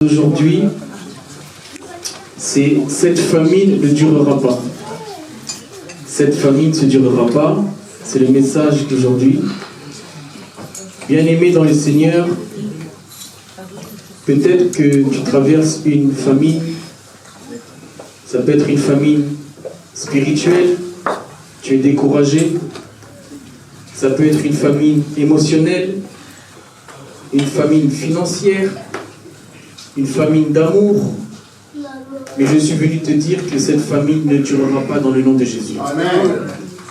Aujourd'hui, c'est cette famine ne durera pas. Cette famine ne se durera pas. C'est le message d'aujourd'hui. Bien-aimé dans le Seigneur, peut-être que tu traverses une famine. Ça peut être une famine spirituelle. Tu es découragé. Ça peut être une famine émotionnelle, une famine financière, une famine d'amour. Mais je suis venu te dire que cette famine ne durera pas dans le nom de Jésus. Amen.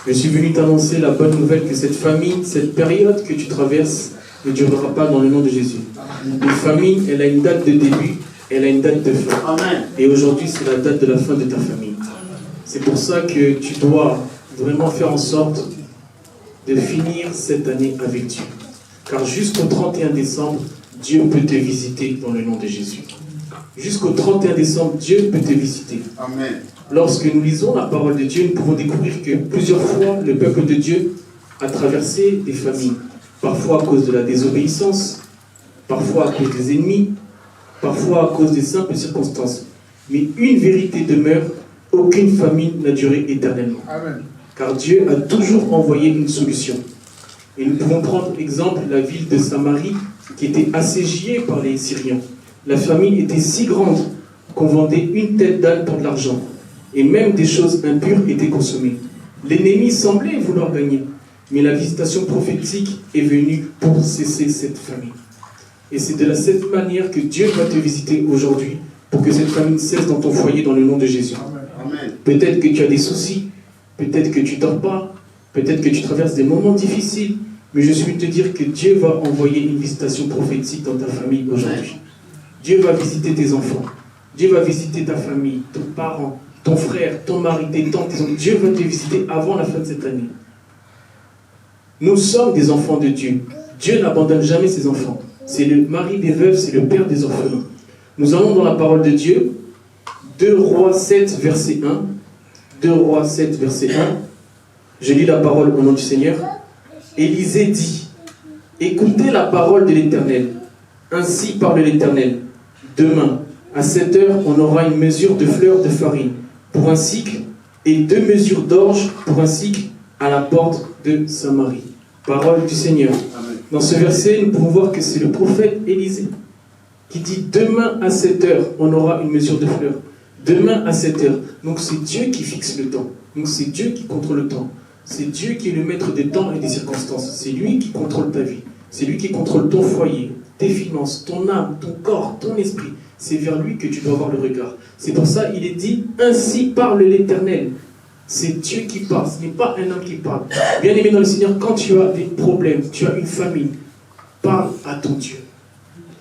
Je suis venu t'annoncer la bonne nouvelle que cette famine, cette période que tu traverses ne durera pas dans le nom de Jésus. Une famine, elle a une date de début, elle a une date de fin. Amen. Et aujourd'hui, c'est la date de la fin de ta famine. C'est pour ça que tu dois vraiment faire en sorte de finir cette année avec Dieu. Car jusqu'au 31 décembre, Dieu peut te visiter dans le nom de Jésus. Jusqu'au 31 décembre, Dieu peut te visiter. Amen. Lorsque nous lisons la parole de Dieu, nous pouvons découvrir que plusieurs fois, le peuple de Dieu a traversé des famines. Parfois à cause de la désobéissance, parfois à cause des ennemis, parfois à cause des simples circonstances. Mais une vérité demeure, aucune famine n'a duré éternellement. Amen. Car Dieu a toujours envoyé une solution. Et nous pouvons prendre l'exemple de la ville de Samarie qui était assiégée par les Syriens. La famine était si grande qu'on vendait une tête d'âne pour de l'argent. Et même des choses impures étaient consommées. L'ennemi semblait vouloir gagner. Mais la visitation prophétique est venue pour cesser cette famine. Et c'est de cette manière que Dieu va te visiter aujourd'hui pour que cette famine cesse dans ton foyer dans le nom de Jésus. Amen. Peut-être que tu as des soucis, peut-être que tu ne dors pas, peut-être que tu traverses des moments difficiles, mais je suis venu te dire que Dieu va envoyer une visitation prophétique dans ta famille aujourd'hui. Dieu va visiter tes enfants, Dieu va visiter ta famille, ton parent, ton frère, ton mari, tes tantes, tes oncles. Dieu va te visiter avant la fin de cette année. Nous sommes des enfants de Dieu. Dieu n'abandonne jamais ses enfants. C'est le mari des veuves, c'est le père des orphelins. Nous allons dans la parole de Dieu, 2 Rois 7, verset 1. 2 Rois 7, verset 1. Je lis la parole au nom du Seigneur. Élisée dit, écoutez la parole de l'Éternel. Ainsi parle l'Éternel. Demain, à 7 heures, on aura une mesure de fleurs de farine pour un cycle et 2 mesures d'orge pour un cycle à la porte de Samarie. Parole du Seigneur. Amen. Dans ce verset, nous pouvons voir que c'est le prophète Élisée qui dit demain à 7 heures, on aura une mesure de fleurs. Demain à 7 heures. Donc c'est Dieu qui fixe le temps. Donc c'est Dieu qui contrôle le temps. C'est Dieu qui est le maître des temps et des circonstances. C'est lui qui contrôle ta vie. C'est lui qui contrôle ton foyer, tes finances, ton âme, ton corps, ton esprit. C'est vers lui que tu dois avoir le regard. C'est pour ça qu'il est dit, ainsi parle l'Éternel. C'est Dieu qui parle, ce n'est pas un homme qui parle. Bien aimé dans le Seigneur, quand tu as des problèmes, tu as une famine, parle à ton Dieu.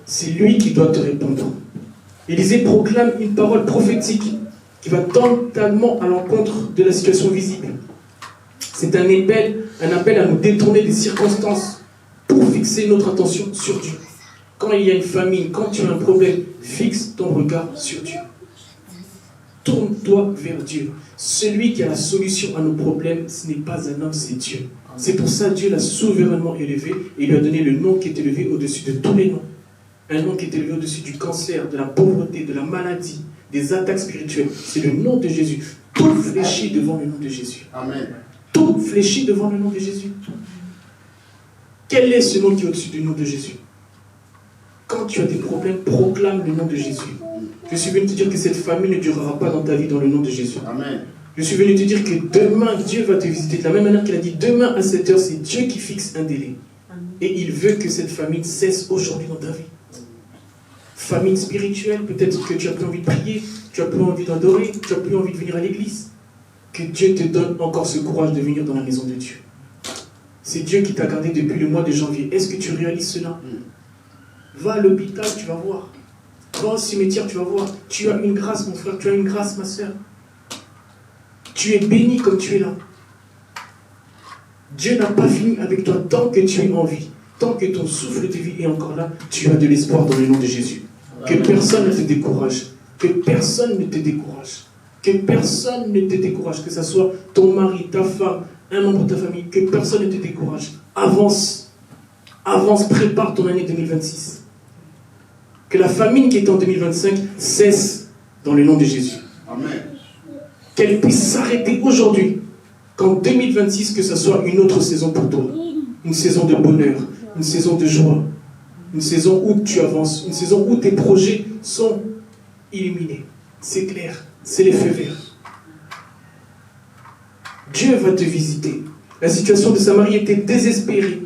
C'est lui qui doit te répondre. Élisée proclame une parole prophétique qui va totalement à l'encontre de la situation visible. C'est un appel à nous détourner des circonstances pour fixer notre attention sur Dieu. Quand il y a une famine, quand tu as un problème, fixe ton regard sur Dieu. Tourne-toi vers Dieu. Celui qui a la solution à nos problèmes, ce n'est pas un homme, c'est Dieu. C'est pour ça que Dieu l'a souverainement élevé et lui a donné le nom qui est élevé au-dessus de tous les noms. Un nom qui est élevé au-dessus du cancer, de la pauvreté, de la maladie, des attaques spirituelles. C'est le nom de Jésus. Tout fléchit devant le nom de Jésus. Amen. Tout fléchit devant le nom de Jésus. Quel est ce nom qui est au-dessus du nom de Jésus? Quand tu as des problèmes, proclame le nom de Jésus. Je suis venu te dire que cette famille ne durera pas dans ta vie dans le nom de Jésus. Amen. Je suis venu te dire que demain, Dieu va te visiter. De la même manière qu'il a dit, demain à 7 heures, c'est Dieu qui fixe un délai. Et il veut que cette famine cesse aujourd'hui dans ta vie. Famine spirituelle, peut-être que tu n'as plus envie de prier, tu n'as plus envie d'adorer, tu n'as plus envie de venir à l'église. Que Dieu te donne encore ce courage de venir dans la maison de Dieu. C'est Dieu qui t'a gardé depuis le mois de janvier. Est-ce que tu réalises cela? Va à l'hôpital, tu vas voir. Va au cimetière, tu vas voir. Tu as une grâce, mon frère, tu as une grâce, ma soeur. Tu es béni comme tu es là. Dieu n'a pas fini avec toi tant que tu es en vie. Tant que ton souffle de vie est encore là, tu as de l'espoir dans le nom de Jésus. Que personne ne te décourage. Que personne ne te décourage. Que personne ne te décourage. Que ce soit ton mari, ta femme, un membre de ta famille. Que personne ne te décourage. Avance. Avance, prépare ton année 2026. Que la famine qui est en 2025 cesse dans le nom de Jésus. Amen. Qu'elle puisse s'arrêter aujourd'hui. Qu'en 2026, que ce soit une autre saison pour toi. Une saison de bonheur, une saison de joie. Une saison où tu avances, une saison où tes projets sont illuminés. C'est clair, c'est les feux verts. Dieu va te visiter. La situation de Samarie était désespérée.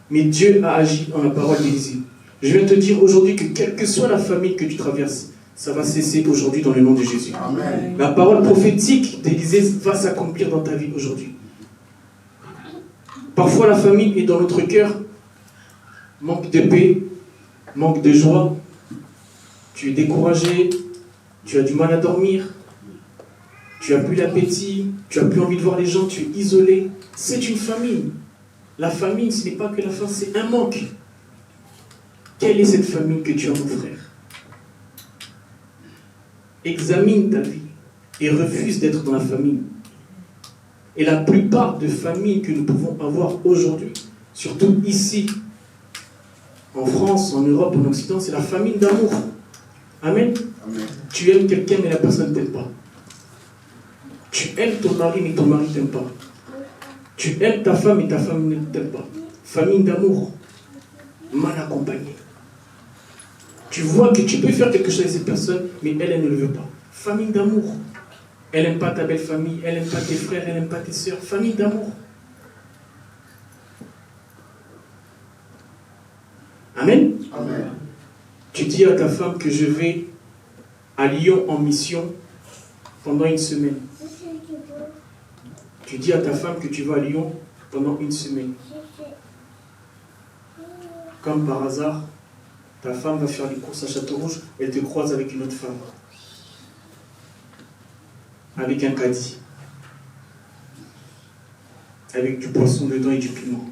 Mais Dieu a agi en la parole d'Élisée. Je viens te dire aujourd'hui que quelle que soit la famine que tu traverses, ça va cesser aujourd'hui dans le nom de Jésus. Amen. La parole prophétique d'Élisée va s'accomplir dans ta vie aujourd'hui. Parfois la famine est dans notre cœur. Manque de paix, manque de joie. Tu es découragé, tu as du mal à dormir. Tu n'as plus l'appétit, tu n'as plus envie de voir les gens, tu es isolé. C'est une famine. La famine, ce n'est pas que la faim, c'est un manque. Quelle est cette famine que tu as, mon frère? Examine ta vie et refuse d'être dans la famine. Et la plupart des famines que nous pouvons avoir aujourd'hui, surtout ici, en France, en Europe, en Occident, c'est la famine d'amour. Amen. Amen. Tu aimes quelqu'un, mais la personne ne t'aime pas. Tu aimes ton mari, mais ton mari ne t'aime pas. Tu aimes ta femme, et ta femme ne t'aime pas. Famine d'amour, mal accompagnée. Tu vois que tu peux faire quelque chose avec cette personne, mais elle ne le veut pas. Famine d'amour. Elle n'aime pas ta belle famille, elle n'aime pas tes frères, elle n'aime pas tes soeurs. Famille d'amour. Amen. Amen. Tu dis à ta femme que je vais à Lyon en mission pendant une semaine. Tu dis à ta femme que tu vas à Lyon pendant une semaine. Comme par hasard, ta femme va faire les courses à Château-Rouge, elle te croise avec une autre femme. Avec un caddie. Avec du poisson dedans et du piment.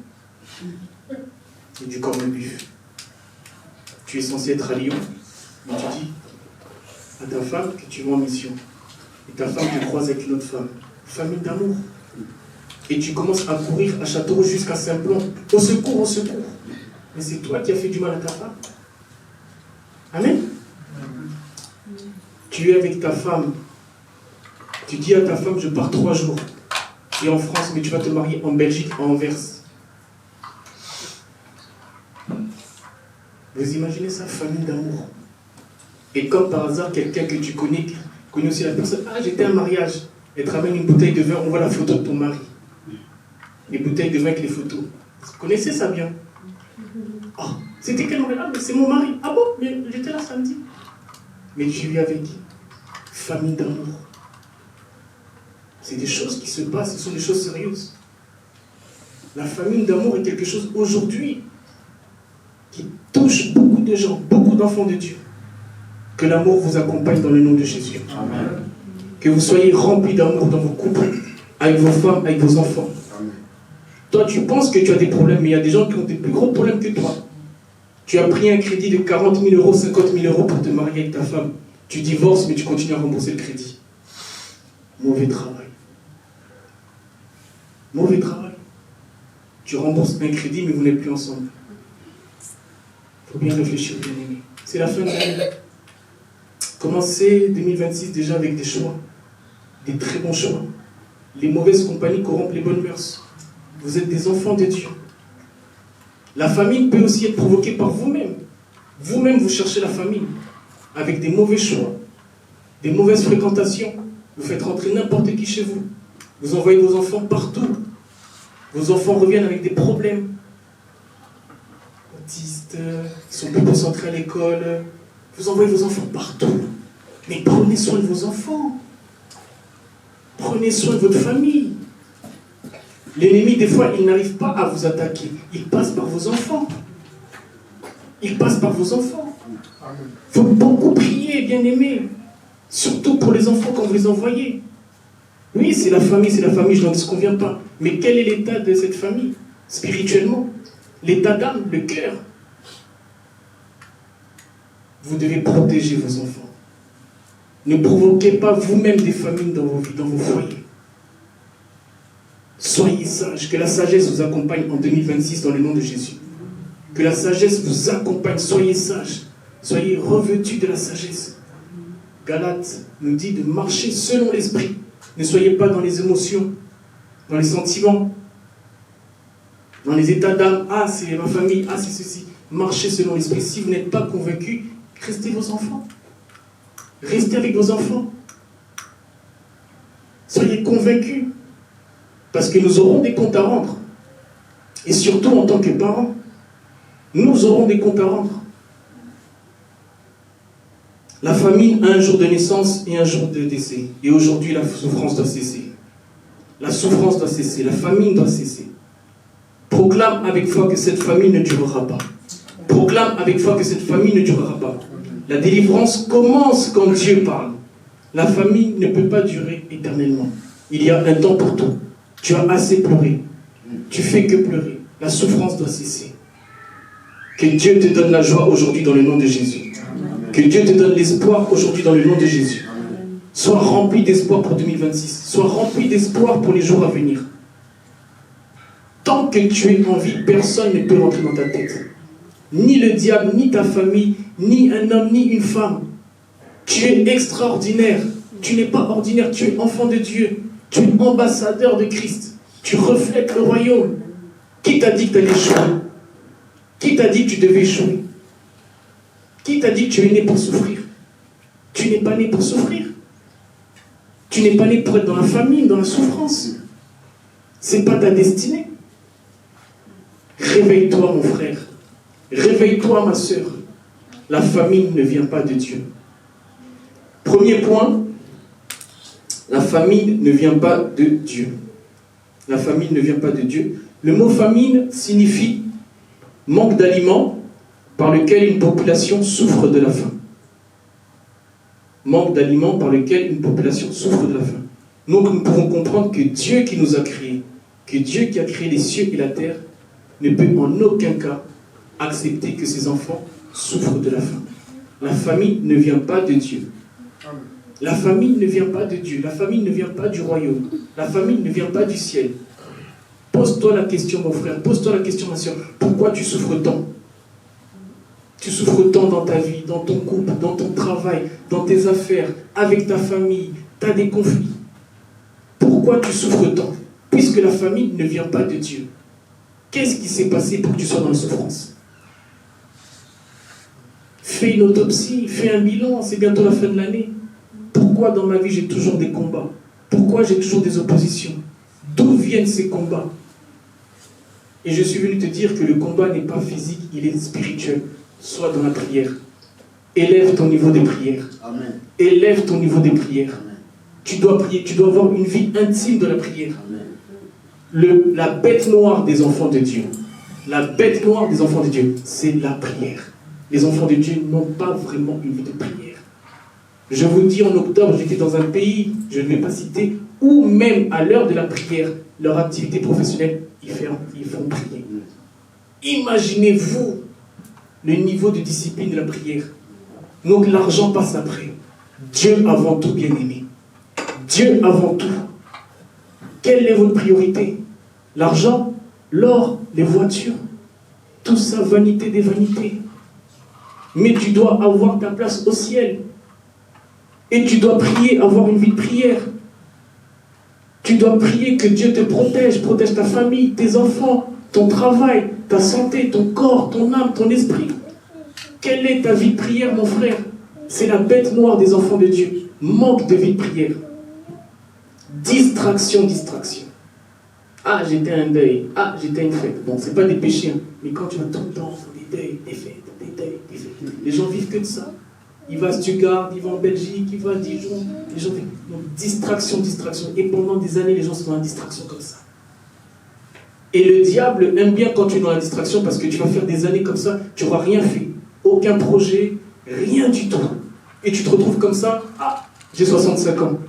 Et du corned beef. Tu es censé être à Lyon, mais tu dis à ta femme que tu vas en mission. Et ta femme te croise avec une autre femme. Famille d'amour. Et tu commences à courir à Châteauroux jusqu'à Saint-Plon. Au secours, au secours. Mais c'est toi qui as fait du mal à ta femme. Amen. Tu es avec ta femme. Tu dis à ta femme, je pars 3 jours. Et en France, mais tu vas te marier en Belgique, à Anvers. Vous imaginez ça, famille d'amour. Et comme par hasard, quelqu'un que tu connais aussi la personne. Ah, j'étais à un mariage. Elle te ramène une bouteille de vin, on voit la photo de ton mari. Les bouteilles de vin avec les photos. Vous connaissez ça bien? Oh, c'était quel mariage? Ah, mais c'est mon mari. Ah bon? Mais j'étais là samedi. Mais tu vis avec. Famille d'amour. C'est des choses qui se passent, ce sont des choses sérieuses. La famille d'amour est quelque chose aujourd'hui qui touche beaucoup de gens, beaucoup d'enfants de Dieu. Que l'amour vous accompagne dans le nom de Jésus. Amen. Que vous soyez remplis d'amour dans vos couples, avec vos femmes, avec vos enfants. Amen. Toi, tu penses que tu as des problèmes, mais il y a des gens qui ont des plus gros problèmes que toi. Tu as pris un crédit de 40 000 euros, 50 000 euros pour te marier avec ta femme. Tu divorces, mais tu continues à rembourser le crédit. Mauvais travail. Mauvais travail. Tu rembourses un crédit, mais vous n'êtes plus ensemble. Il faut bien réfléchir, bien aimé. C'est la fin de l'année. Commencez 2026 déjà avec des choix. Des très bons choix. Les mauvaises compagnies corrompent les bonnes mœurs. Vous êtes des enfants de Dieu. La famine peut aussi être provoquée par vous-même. Vous-même, vous cherchez la famine. Avec des mauvais choix. Des mauvaises fréquentations. Vous faites rentrer n'importe qui chez vous. Vous envoyez vos enfants partout. Vos enfants reviennent avec des problèmes. Autistes, ils sont plus concentrés à l'école. Vous envoyez vos enfants partout. Mais prenez soin de vos enfants. Prenez soin de votre famille. L'ennemi, des fois, il n'arrive pas à vous attaquer. Il passe par vos enfants. Il passe par vos enfants. Il faut beaucoup prier, bien aimé. Surtout pour les enfants quand vous les envoyez. Oui, c'est la famille, je n'en disconviens pas. Mais quel est l'état de cette famille, spirituellement? L'état d'âme, le cœur. Vous devez protéger vos enfants. Ne provoquez pas vous-même des famines dans vos vies, dans vos foyers. Soyez sages, que la sagesse vous accompagne en 2026 dans le nom de Jésus. Que la sagesse vous accompagne, soyez sages. Soyez revêtus de la sagesse. Galates nous dit de marcher selon l'esprit. Ne soyez pas dans les émotions, dans les sentiments, dans les états d'âme. Ah, c'est ma famille, ah, c'est ceci. Marchez selon l'esprit. Si vous n'êtes pas convaincus, restez vos enfants. Restez avec vos enfants. Soyez convaincus. Parce que nous aurons des comptes à rendre. Et surtout en tant que parents, nous aurons des comptes à rendre. La famine a un jour de naissance et un jour de décès. Et aujourd'hui, la souffrance doit cesser. La souffrance doit cesser. La famine doit cesser. Proclame avec foi que cette famine ne durera pas. Proclame avec foi que cette famine ne durera pas. La délivrance commence quand Dieu parle. La famine ne peut pas durer éternellement. Il y a un temps pour tout. Tu as assez pleuré. Tu fais que pleurer. La souffrance doit cesser. Que Dieu te donne la joie aujourd'hui dans le nom de Jésus. Que Dieu te donne l'espoir aujourd'hui dans le nom de Jésus. Sois rempli d'espoir pour 2026. Sois rempli d'espoir pour les jours à venir. Tant que tu es en vie, personne ne peut rentrer dans ta tête. Ni le diable, ni ta famille, ni un homme, ni une femme. Tu es extraordinaire. Tu n'es pas ordinaire, tu es enfant de Dieu. Tu es ambassadeur de Christ. Tu reflètes le royaume. Qui t'a dit que tu allais échouer? Qui t'a dit que tu devais échouer? Qui t'a dit que tu es né pour souffrir? Tu n'es pas né pour souffrir. Tu n'es pas né pour être dans la famine, dans la souffrance. Ce n'est pas ta destinée. Réveille-toi, mon frère. Réveille-toi, ma sœur. La famine ne vient pas de Dieu. Premier point, la famine ne vient pas de Dieu. La famine ne vient pas de Dieu. Le mot famine signifie manque d'aliments par lequel une population souffre de la faim. Manque d'aliments par lequel une population souffre de la faim. Donc nous pouvons comprendre que Dieu qui nous a créés, que Dieu qui a créé les cieux et la terre, ne peut en aucun cas accepter que ses enfants souffrent de la faim. La famine ne vient pas de Dieu. La famine ne vient pas de Dieu. La famine ne vient pas du royaume. La famine ne vient pas du ciel. Pose-toi la question, mon frère. Pose-toi la question, ma soeur. Pourquoi tu souffres tant? Tu souffres tant dans ta vie, dans ton couple, dans ton travail, dans tes affaires, avec ta famille. Tu as des conflits. Pourquoi tu souffres tant? Puisque la famine ne vient pas de Dieu. Qu'est-ce qui s'est passé pour que tu sois dans la souffrance? Fais une autopsie, fais un bilan, c'est bientôt la fin de l'année. Pourquoi dans ma vie j'ai toujours des combats? Pourquoi j'ai toujours des oppositions? D'où viennent ces combats? Et je suis venu te dire que le combat n'est pas physique, il est spirituel. Sois dans la prière. Élève ton niveau de prière. Amen. Élève ton niveau de prière. Amen. Tu dois prier, tu dois avoir une vie intime de la prière. Amen. La bête noire des enfants de Dieu, la bête noire des enfants de Dieu, c'est la prière. Les enfants de Dieu n'ont pas vraiment une vie de prière. Je vous dis, en octobre, j'étais dans un pays, je ne vais pas citer, où même à l'heure de la prière, leur activité professionnelle, ils font prier. Imaginez-vous le niveau de discipline de la prière. Donc l'argent passe après. Dieu avant tout, bien aimé. Dieu avant tout. Quelle est votre priorité? L'argent, l'or, les voitures. Tout ça, vanité des vanités. Mais tu dois avoir ta place au ciel. Et tu dois prier, avoir une vie de prière. Tu dois prier que Dieu te protège, protège ta famille, tes enfants, ton travail, ta santé, ton corps, ton âme, ton esprit. Quelle est ta vie de prière, mon frère? C'est la bête noire des enfants de Dieu. Manque de vie de prière. Distraction, distraction. Ah, j'étais à un deuil. Ah, j'étais à une fête. Bon, c'est pas des péchés, hein, mais quand tu vas tout le temps dans des deuils, des fêtes, des deuils, des fêtes, les gens vivent que de ça. Il va à Stuttgart, il va en Belgique, il va à Dijon. Les gens vivent. Donc, distraction, distraction. Et pendant des années, les gens sont dans la distraction comme ça. Et le diable aime bien quand tu es dans la distraction parce que tu vas faire des années comme ça, tu n'auras rien fait. Aucun projet, rien du tout. Et tu te retrouves comme ça. Ah, j'ai 65 ans.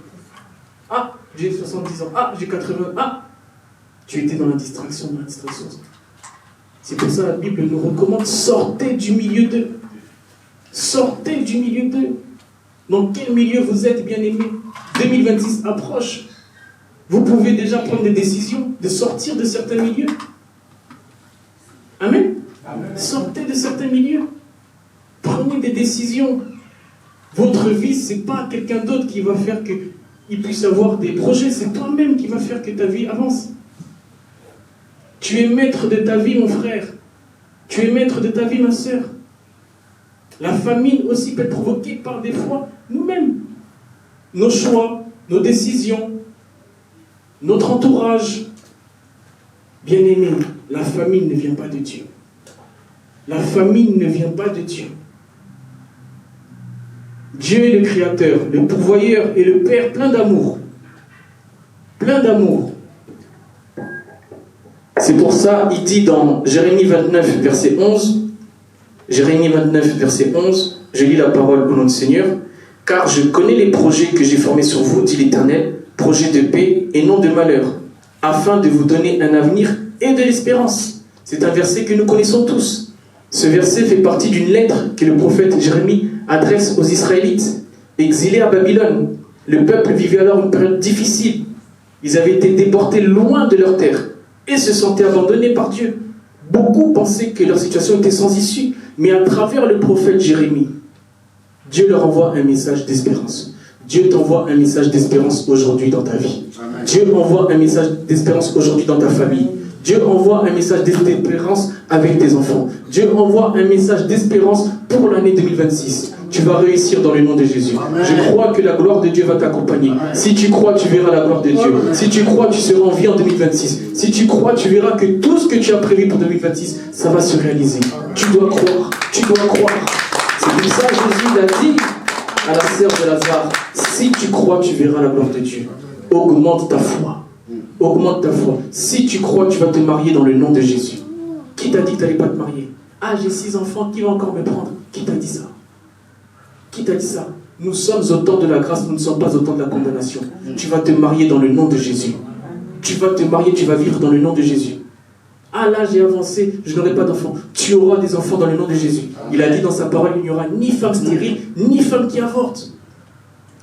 Ah, j'ai 70 ans. Ah, j'ai 80. Ah, tu étais dans la distraction, dans la distraction. C'est pour ça que la Bible nous recommande, sortez du milieu d'eux. Sortez du milieu d'eux. Dans quel milieu vous êtes, bien-aimés? 2026 approche. Vous pouvez déjà prendre des décisions de sortir de certains milieux. Amen. Amen. Sortez de certains milieux. Prenez des décisions. Votre vie, ce n'est pas quelqu'un d'autre qui va faire qu'il puisse avoir des projets. C'est toi-même qui va faire que ta vie avance. Tu es maître de ta vie, mon frère. Tu es maître de ta vie, ma sœur. La famine aussi peut être provoquée par des fois nous-mêmes. Nos choix, nos décisions, notre entourage. Bien-aimé, la famine ne vient pas de Dieu. La famine ne vient pas de Dieu. Dieu est le Créateur, le pourvoyeur et le Père plein d'amour. Plein d'amour. C'est pour ça, il dit dans Jérémie 29, verset 11, Jérémie 29, verset 11, je lis la parole au nom du Seigneur, « Car je connais les projets que j'ai formés sur vous, dit l'Éternel, projets de paix et non de malheur, afin de vous donner un avenir et de l'espérance. » C'est un verset que nous connaissons tous. Ce verset fait partie d'une lettre que le prophète Jérémie adresse aux Israélites, exilés à Babylone. Le peuple vivait alors une période difficile. Ils avaient été déportés loin de leur terre et se sentaient abandonnés par Dieu. Beaucoup pensaient que leur situation était sans issue, mais à travers le prophète Jérémie, Dieu leur envoie un message d'espérance. Dieu t'envoie un message d'espérance aujourd'hui dans ta vie. Amen. Dieu envoie un message d'espérance aujourd'hui dans ta famille. Dieu envoie un message d'espérance avec tes enfants. Dieu envoie un message d'espérance pour l'année 2026. Tu vas réussir dans le nom de Jésus. Amen. Je crois que la gloire de Dieu va t'accompagner. Si tu crois, tu verras la gloire de Dieu. Amen. Si tu crois, tu seras en vie en 2026. Si tu crois, tu verras que tout ce que tu as prévu pour 2026, ça va se réaliser. Amen. Tu dois croire. Tu dois croire. C'est pour ça que Jésus l'a dit à la sœur de Lazare. Si tu crois, tu verras la gloire de Dieu. Augmente ta foi. Augmente ta foi. Si tu crois, tu vas te marier dans le nom de Jésus. Qui t'a dit que tu n'allais pas te marier? Ah, j'ai 6 enfants, qui va encore me prendre? Qui t'a dit ça? Qui t'a dit ça? Nous sommes au temps de la grâce, nous ne sommes pas au temps de la condamnation. Tu vas te marier dans le nom de Jésus. Tu vas te marier, tu vas vivre dans le nom de Jésus. Ah là, j'ai avancé, je n'aurai pas d'enfants. Tu auras des enfants dans le nom de Jésus. Il a dit dans sa parole, il n'y aura ni femme stérile, ni femme qui avorte.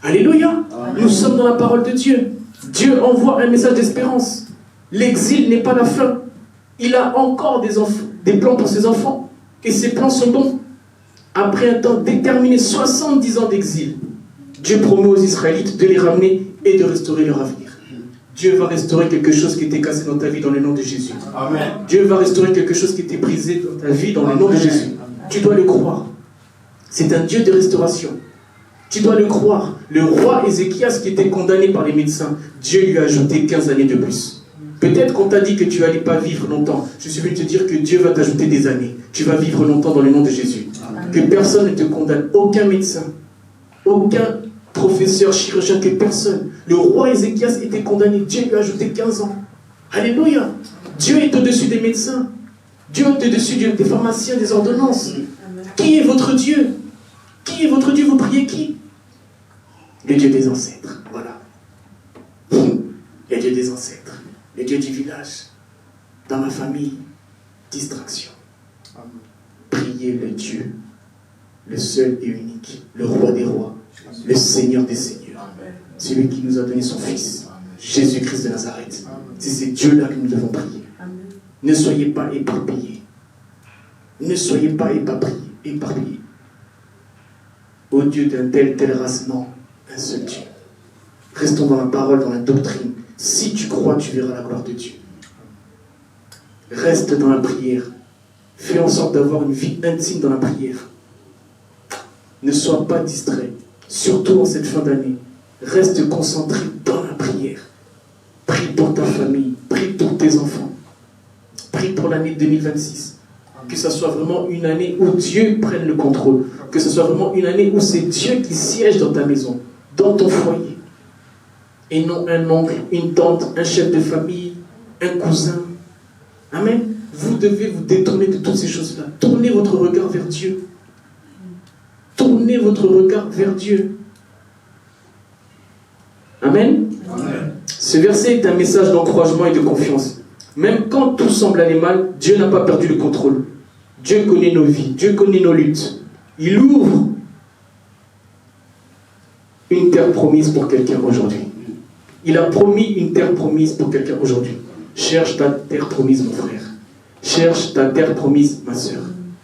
Alléluia. Nous sommes dans la parole de Dieu. Dieu envoie un message d'espérance. L'exil n'est pas la fin. Il a encore des plans pour ses enfants. Et ces plans sont bons. Après un temps déterminé, 70 ans d'exil, Dieu promet aux Israélites de les ramener et de restaurer leur avenir. Dieu va restaurer quelque chose qui était cassé dans ta vie dans le nom de Jésus. Amen. Dieu va restaurer quelque chose qui était brisé dans ta vie dans le nom de Jésus. Amen. Tu dois le croire. C'est un Dieu de restauration. Tu dois le croire. Le roi Ézéchias qui était condamné par les médecins, Dieu lui a ajouté 15 années de plus. Peut-être qu'on t'a dit que tu n'allais pas vivre longtemps. Je suis venu te dire que Dieu va t'ajouter des années. Tu vas vivre longtemps dans le nom de Jésus. Amen. Que personne ne te condamne. Aucun médecin. Aucun professeur, chirurgien, que personne. Le roi Ézéchias était condamné. Dieu lui a ajouté 15 ans. Alléluia. Dieu est au-dessus des médecins. Dieu est au-dessus des pharmaciens, des ordonnances. Amen. Qui est votre Dieu? Qui est votre Dieu? Vous priez qui? Le Dieu des ancêtres. Voilà. Le Dieu des ancêtres. Le Dieu du village. Dans ma famille, distraction. Amen. Priez le Dieu, le seul et unique, le roi des rois, le Seigneur des seigneurs. Amen. Celui qui nous a donné son Fils, Jésus-Christ de Nazareth. C'est ce Dieu-là que nous devons prier. Amen. Ne soyez pas éparpillés. Ne soyez pas éparpillés. Au Dieu d'un tel race, non, un seul Dieu. Restons dans la parole, dans la doctrine. Si tu crois, tu verras la gloire de Dieu. Reste dans la prière. Fais en sorte d'avoir une vie intime dans la prière. Ne sois pas distrait, surtout en cette fin d'année. Reste concentré dans la prière. Prie pour ta famille, prie pour tes enfants. Prie pour l'année 2026. Que ce soit vraiment une année où Dieu prenne le contrôle. Que ce soit vraiment une année où c'est Dieu qui siège dans ta maison, dans ton foyer. Et non un oncle, une tante, un chef de famille, un cousin. Amen. Vous devez vous détourner de toutes ces choses-là. Tournez votre regard vers Dieu. Tournez votre regard vers Dieu. Amen. Amen. Ce verset est un message d'encouragement et de confiance. Même quand tout semble aller mal, Dieu n'a pas perdu le contrôle. Dieu connaît nos vies, Dieu connaît nos luttes. Il ouvre une terre promise pour quelqu'un aujourd'hui. Il a promis une terre promise pour quelqu'un aujourd'hui. Cherche ta terre promise, mon frère. Cherche ta terre promise, ma soeur.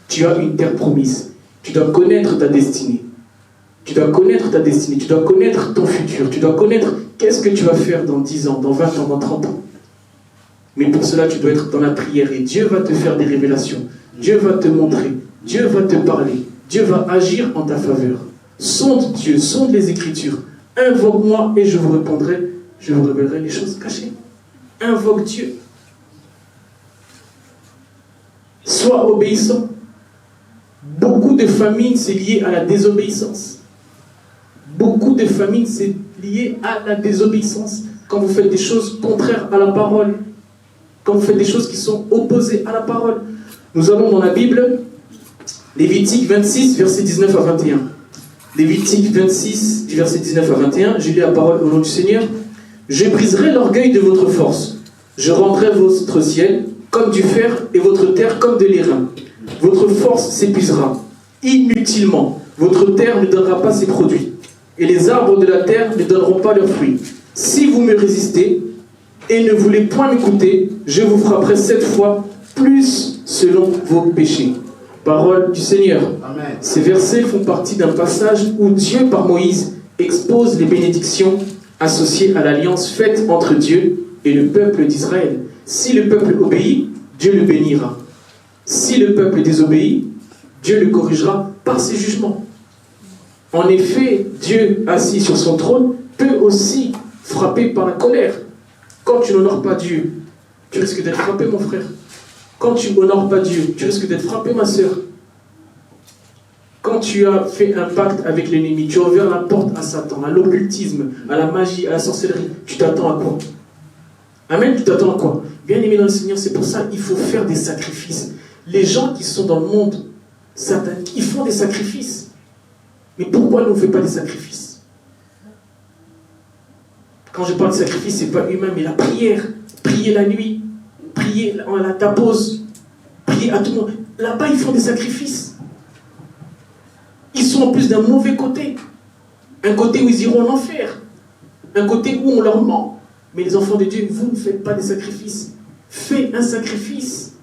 Tu as une terre promise. Tu dois connaître ta destinée. Tu dois connaître ta destinée. Tu dois connaître ton futur. Tu dois connaître qu'est-ce que tu vas faire dans 10 ans, dans 20 ans, dans 30 ans. Mais pour cela, tu dois être dans la prière et Dieu va te faire des révélations. Dieu va te montrer. Dieu va te parler. Dieu va agir en ta faveur. Sonde Dieu, sonde les Écritures. Invoque-moi et je vous répondrai. Je vous révélerai les choses cachées. Invoque Dieu. Sois obéissant. Beaucoup de famines, c'est lié à la désobéissance. Beaucoup de famines, c'est lié à la désobéissance. Quand vous faites des choses contraires à la parole. Quand vous faites des choses qui sont opposées à la parole. Nous avons dans la Bible, Lévitique 26, versets 19 à 21. Lévitique 26, du verset 19 à 21, je lis la parole au nom du Seigneur. Je briserai l'orgueil de votre force. Je rendrai votre ciel comme du fer et votre terre comme de l'airain. Votre force s'épuisera inutilement. Votre terre ne donnera pas ses produits. Et les arbres de la terre ne donneront pas leurs fruits. Si vous me résistez et ne voulez point m'écouter, je vous frapperai 7 fois plus selon vos péchés. Parole du Seigneur. Amen. Ces versets font partie d'un passage où Dieu, par Moïse, expose les bénédictions associées à l'alliance faite entre Dieu et le peuple d'Israël. Si le peuple obéit, Dieu le bénira. Si le peuple désobéit, Dieu le corrigera par ses jugements. En effet, Dieu, assis sur son trône, peut aussi frapper par la colère. Quand tu n'honores pas Dieu, tu risques d'être frappé, mon frère. Quand tu n'honores pas Dieu, tu risques d'être frappé, ma sœur. Quand tu as fait un pacte avec l'ennemi, tu as ouvert la porte à Satan, à l'occultisme, à la magie, à la sorcellerie, tu t'attends à quoi? Amen, tu t'attends à quoi? Bien aimé dans le Seigneur, c'est pour ça qu'il faut faire des sacrifices. Les gens qui sont dans le monde satanique, ils font des sacrifices. Mais pourquoi nous ne faisons pas des sacrifices? Quand je parle de sacrifice, ce n'est pas humain, mais la prière. Prier la nuit, prier à ta pause, prier à tout le monde. Là-bas, ils font des sacrifices. Ils sont en plus d'un mauvais côté. Un côté où ils iront en enfer. Un côté où on leur ment. Mais les enfants de Dieu, vous ne faites pas des sacrifices. Fais un sacrifice.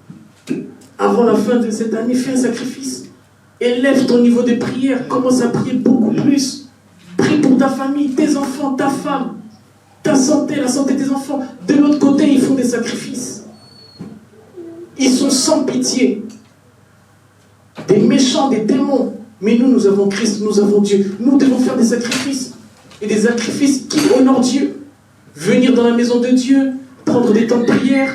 Avant la fin de cette année, fais un sacrifice. Élève ton niveau de prière. Commence à prier beaucoup plus. Prie pour ta famille, tes enfants, ta femme, ta santé, la santé de tes enfants. De l'autre côté, ils font des sacrifices. Ils sont sans pitié. Des méchants, des démons. Mais nous, nous avons Christ, nous avons Dieu. Nous devons faire des sacrifices. Et des sacrifices qui honorent Dieu. Venir dans la maison de Dieu, prendre des temps de prière,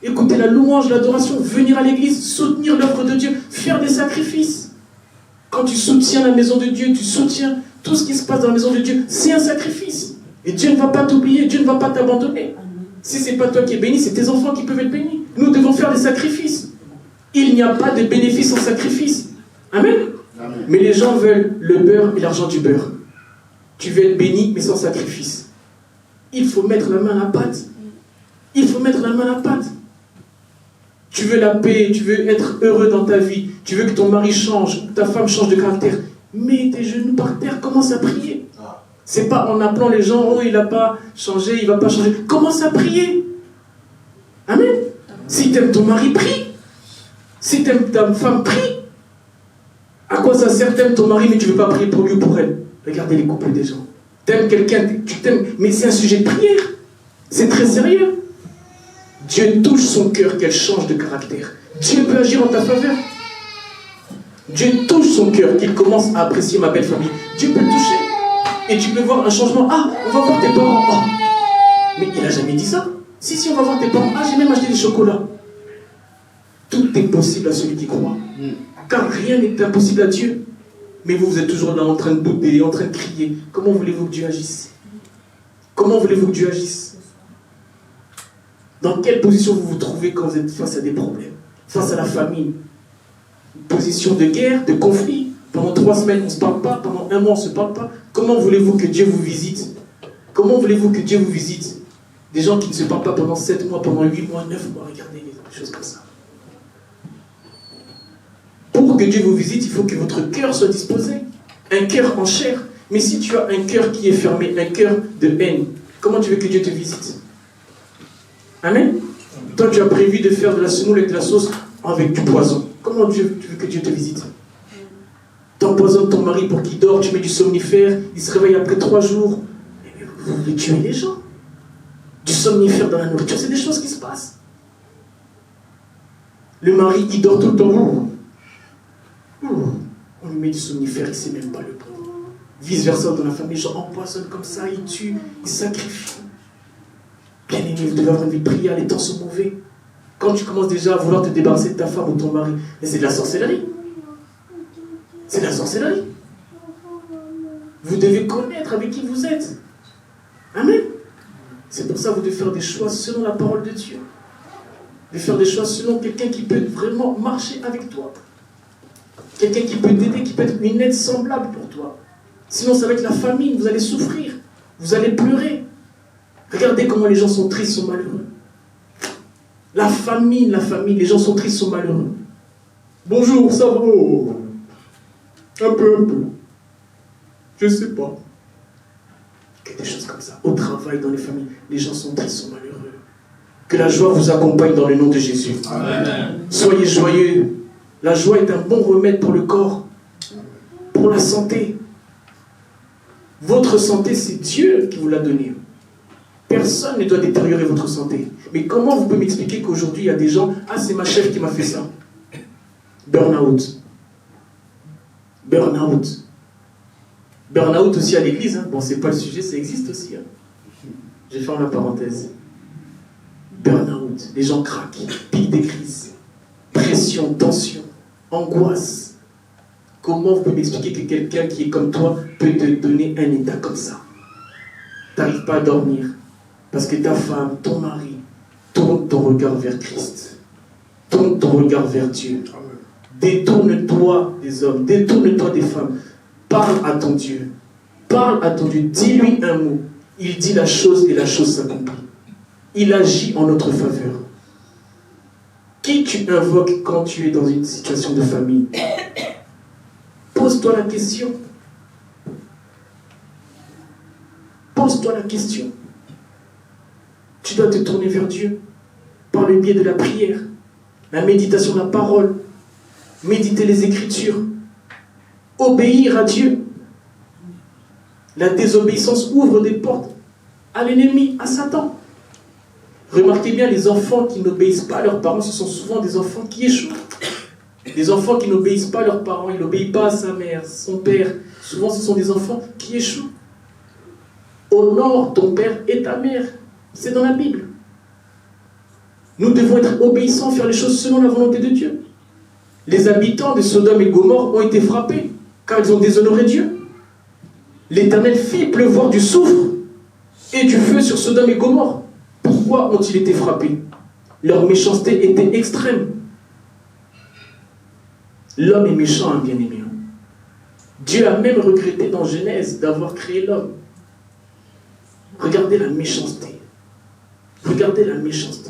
écouter la louange, l'adoration, venir à l'église, soutenir l'œuvre de Dieu, faire des sacrifices. Quand tu soutiens la maison de Dieu, tu soutiens tout ce qui se passe dans la maison de Dieu, c'est un sacrifice. Et Dieu ne va pas t'oublier, Dieu ne va pas t'abandonner. Si ce n'est pas toi qui es béni, c'est tes enfants qui peuvent être bénis. Nous devons faire des sacrifices. Il n'y a pas de bénéfice sans sacrifice. Amen. Amen. Mais les gens veulent le beurre et l'argent du beurre. Tu veux être béni, mais sans sacrifice. Il faut mettre la main à la pâte. Il faut mettre la main à la pâte. Tu veux la paix, tu veux être heureux dans ta vie, tu veux que ton mari change, que ta femme change de caractère. Mets tes genoux par terre, commence à prier. C'est pas en appelant les gens, oh il n'a pas changé, il ne va pas changer. Commence à prier. Amen. Si tu aimes ton mari, prie. Si tu aimes ta femme, prie. À quoi ça sert? Tu aimes ton mari, mais tu ne veux pas prier pour lui ou pour elle? Regardez les couples des gens. Tu aimes quelqu'un, tu t'aimes, mais c'est un sujet de prière. C'est très sérieux. Dieu touche son cœur, qu'elle change de caractère. Dieu peut agir en ta faveur. Dieu touche son cœur, qu'il commence à apprécier ma belle famille. Dieu peut le toucher. Et tu peux voir un changement. Ah, on va voir tes parents. Oh. Mais il n'a jamais dit ça. Si, on va voir tes parents. Ah, j'ai même acheté des chocolats. Tout est possible à celui qui croit. Car rien n'est impossible à Dieu. Mais vous êtes toujours là en train de bouder, en train de crier. Comment voulez-vous que Dieu agisse? Comment voulez-vous que Dieu agisse? Dans quelle position vous vous trouvez quand vous êtes face à des problèmes? Face à la famine? Une position de guerre, de conflit? Pendant 3 semaines, on ne se parle pas. Pendant 1 mois, on ne se parle pas. Comment voulez-vous que Dieu vous visite? Comment voulez-vous que Dieu vous visite? Des gens qui ne se parlent pas pendant 7 mois, pendant 8 mois, 9 mois. Regardez des choses comme ça. Pour que Dieu vous visite, il faut que votre cœur soit disposé. Un cœur en chair. Mais si tu as un cœur qui est fermé, un cœur de haine, comment tu veux que Dieu te visite? Amen. Toi, tu as prévu de faire de la semoule et de la sauce avec du poison. Comment tu veux que Dieu te visite? Tu empoisonnes ton mari pour qu'il dort, tu mets du somnifère, il se réveille après 3 jours. Mais vous voulez tuer les gens. Du somnifère dans la nourriture, c'est des choses qui se passent. Le mari, il dort tout le temps. On lui met du somnifère, il ne sait même pas le prendre. Vice-versa dans la famille, les gens empoisonnent comme ça, ils tuent, ils sacrifient. Bien aimé, vous devez avoir une vie de prière, les temps sont mauvais. Quand tu commences déjà à vouloir te débarrasser de ta femme ou ton mari, mais c'est de la sorcellerie. C'est de la sorcellerie. Vous devez connaître avec qui vous êtes. Amen. C'est pour ça que vous devez faire des choix selon la parole de Dieu. De faire des choix selon quelqu'un qui peut vraiment marcher avec toi. Quelqu'un qui peut t'aider, qui peut être une aide semblable pour toi. Sinon, ça va être la famine, vous allez souffrir. Vous allez pleurer. Regardez comment les gens sont tristes, sont malheureux. La famine, les gens sont tristes, sont malheureux. Bonjour, ça va? Un peu. Je sais pas. Que des choses comme ça. Au travail, dans les familles, les gens sont tristes, sont malheureux. Que la joie vous accompagne dans le nom de Jésus. Amen. Soyez joyeux. La joie est un bon remède pour le corps, pour la santé. Votre santé, c'est Dieu qui vous l'a donnée. Personne ne doit détériorer votre santé. Mais comment vous pouvez m'expliquer qu'aujourd'hui, il y a des gens, ah, c'est ma chef qui m'a fait ça. Burn-out. Burn-out. Burn-out aussi à l'église. Hein. Bon, c'est pas le sujet, ça existe aussi. Hein. Je ferme la parenthèse. Burn-out. Les gens craquent, piquent des crises. Pression, tension, angoisse. Comment vous pouvez m'expliquer que quelqu'un qui est comme toi peut te donner un état comme ça? Tu n'arrives pas à dormir parce que ta femme, ton mari, tourne ton regard vers Christ. Tourne ton regard vers Dieu. Détourne-toi des hommes, détourne-toi des femmes. Parle à ton Dieu. Parle à ton Dieu. Dis-lui un mot. Il dit la chose et la chose s'accomplit. Il agit en notre faveur. Qui tu invoques quand tu es dans une situation de famille? Pose-toi la question. Pose-toi la question. Tu dois te tourner vers Dieu par le biais de la prière, la méditation de la parole, méditer les Écritures, obéir à Dieu. La désobéissance ouvre des portes à l'ennemi, à Satan. Remarquez bien, les enfants qui n'obéissent pas à leurs parents, ce sont souvent des enfants qui échouent. Les enfants qui n'obéissent pas à leurs parents, ils n'obéissent pas à sa mère, son père. Souvent, ce sont des enfants qui échouent. Honore ton père et ta mère. C'est dans la Bible. Nous devons être obéissants, faire les choses selon la volonté de Dieu. Les habitants de Sodome et Gomorrhe ont été frappés, car ils ont déshonoré Dieu. L'Éternel fit pleuvoir du soufre et du feu sur Sodome et Gomorrhe. Pourquoi ont-ils été frappés? Leur méchanceté était extrême. L'homme est méchant, hein, bien aimé. Dieu a même regretté dans Genèse d'avoir créé l'homme. Regardez la méchanceté. Regardez la méchanceté.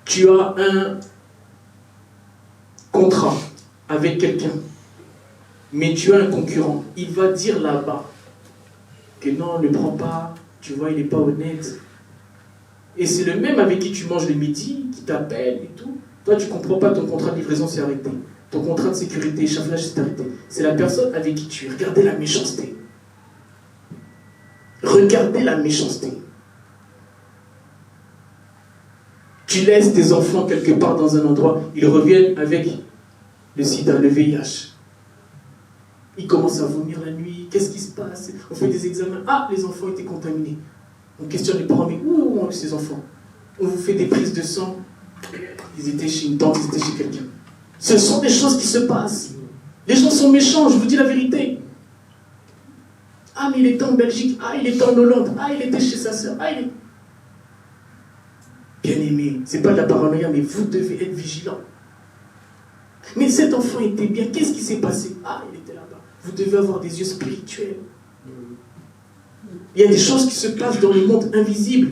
Tu as un contrat avec quelqu'un, mais tu as un concurrent. Il va dire là-bas que non, ne le prends pas, tu vois, il n'est pas honnête. Et c'est le même avec qui tu manges le midi, qui t'appelle et tout. Toi, tu ne comprends pas, ton contrat de livraison s'est arrêté. Ton contrat de sécurité, échafaudage s'est arrêté. C'est la personne avec qui tu es. Regardez la méchanceté. Regardez la méchanceté. Tu laisses tes enfants quelque part dans un endroit, ils reviennent avec le sida, le VIH. Ils commencent à vomir la nuit. Qu'est-ce qui se passe? On fait des examens. Ah, les enfants étaient contaminés. On questionne les parents, mais où ont eu ces enfants? On vous fait des prises de sang. Ils étaient chez une tante, ils étaient chez quelqu'un. Ce sont des choses qui se passent. Les gens sont méchants, je vous dis la vérité. Ah, mais il était en Belgique. Ah, il était en Hollande. Ah, il était chez sa sœur. Ah, il est... Bien aimé, ce n'est pas de la paranoïa, mais vous devez être vigilant. Mais cet enfant était bien. Qu'est-ce qui s'est passé? Ah, il était là-bas. Vous devez avoir des yeux spirituels. Il y a des choses qui se passent dans le monde invisible.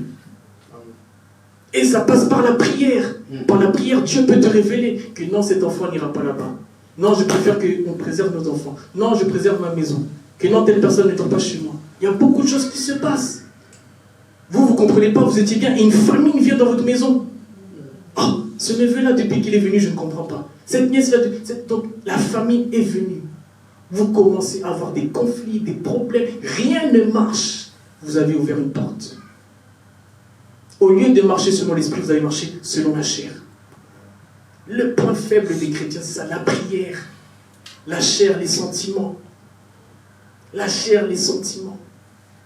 Et ça passe par la prière. Par la prière, Dieu peut te révéler que non, cet enfant n'ira pas là-bas. Non, je préfère qu'on préserve nos enfants. Non, je préserve ma maison. Que non, telle personne ne tombe pas chez moi. Il y a beaucoup de choses qui se passent. Vous ne comprenez pas, vous étiez bien, et une famine vient dans votre maison. Oh, ce neveu-là, depuis qu'il est venu, je ne comprends pas. Cette nièce-là, donc la famine est venue. Vous commencez à avoir des conflits, des problèmes. Rien ne marche. Vous avez ouvert une porte. Au lieu de marcher selon l'esprit, vous allez marcher selon la chair. Le point faible des chrétiens, c'est ça, la prière. La chair, les sentiments. La chair, les sentiments.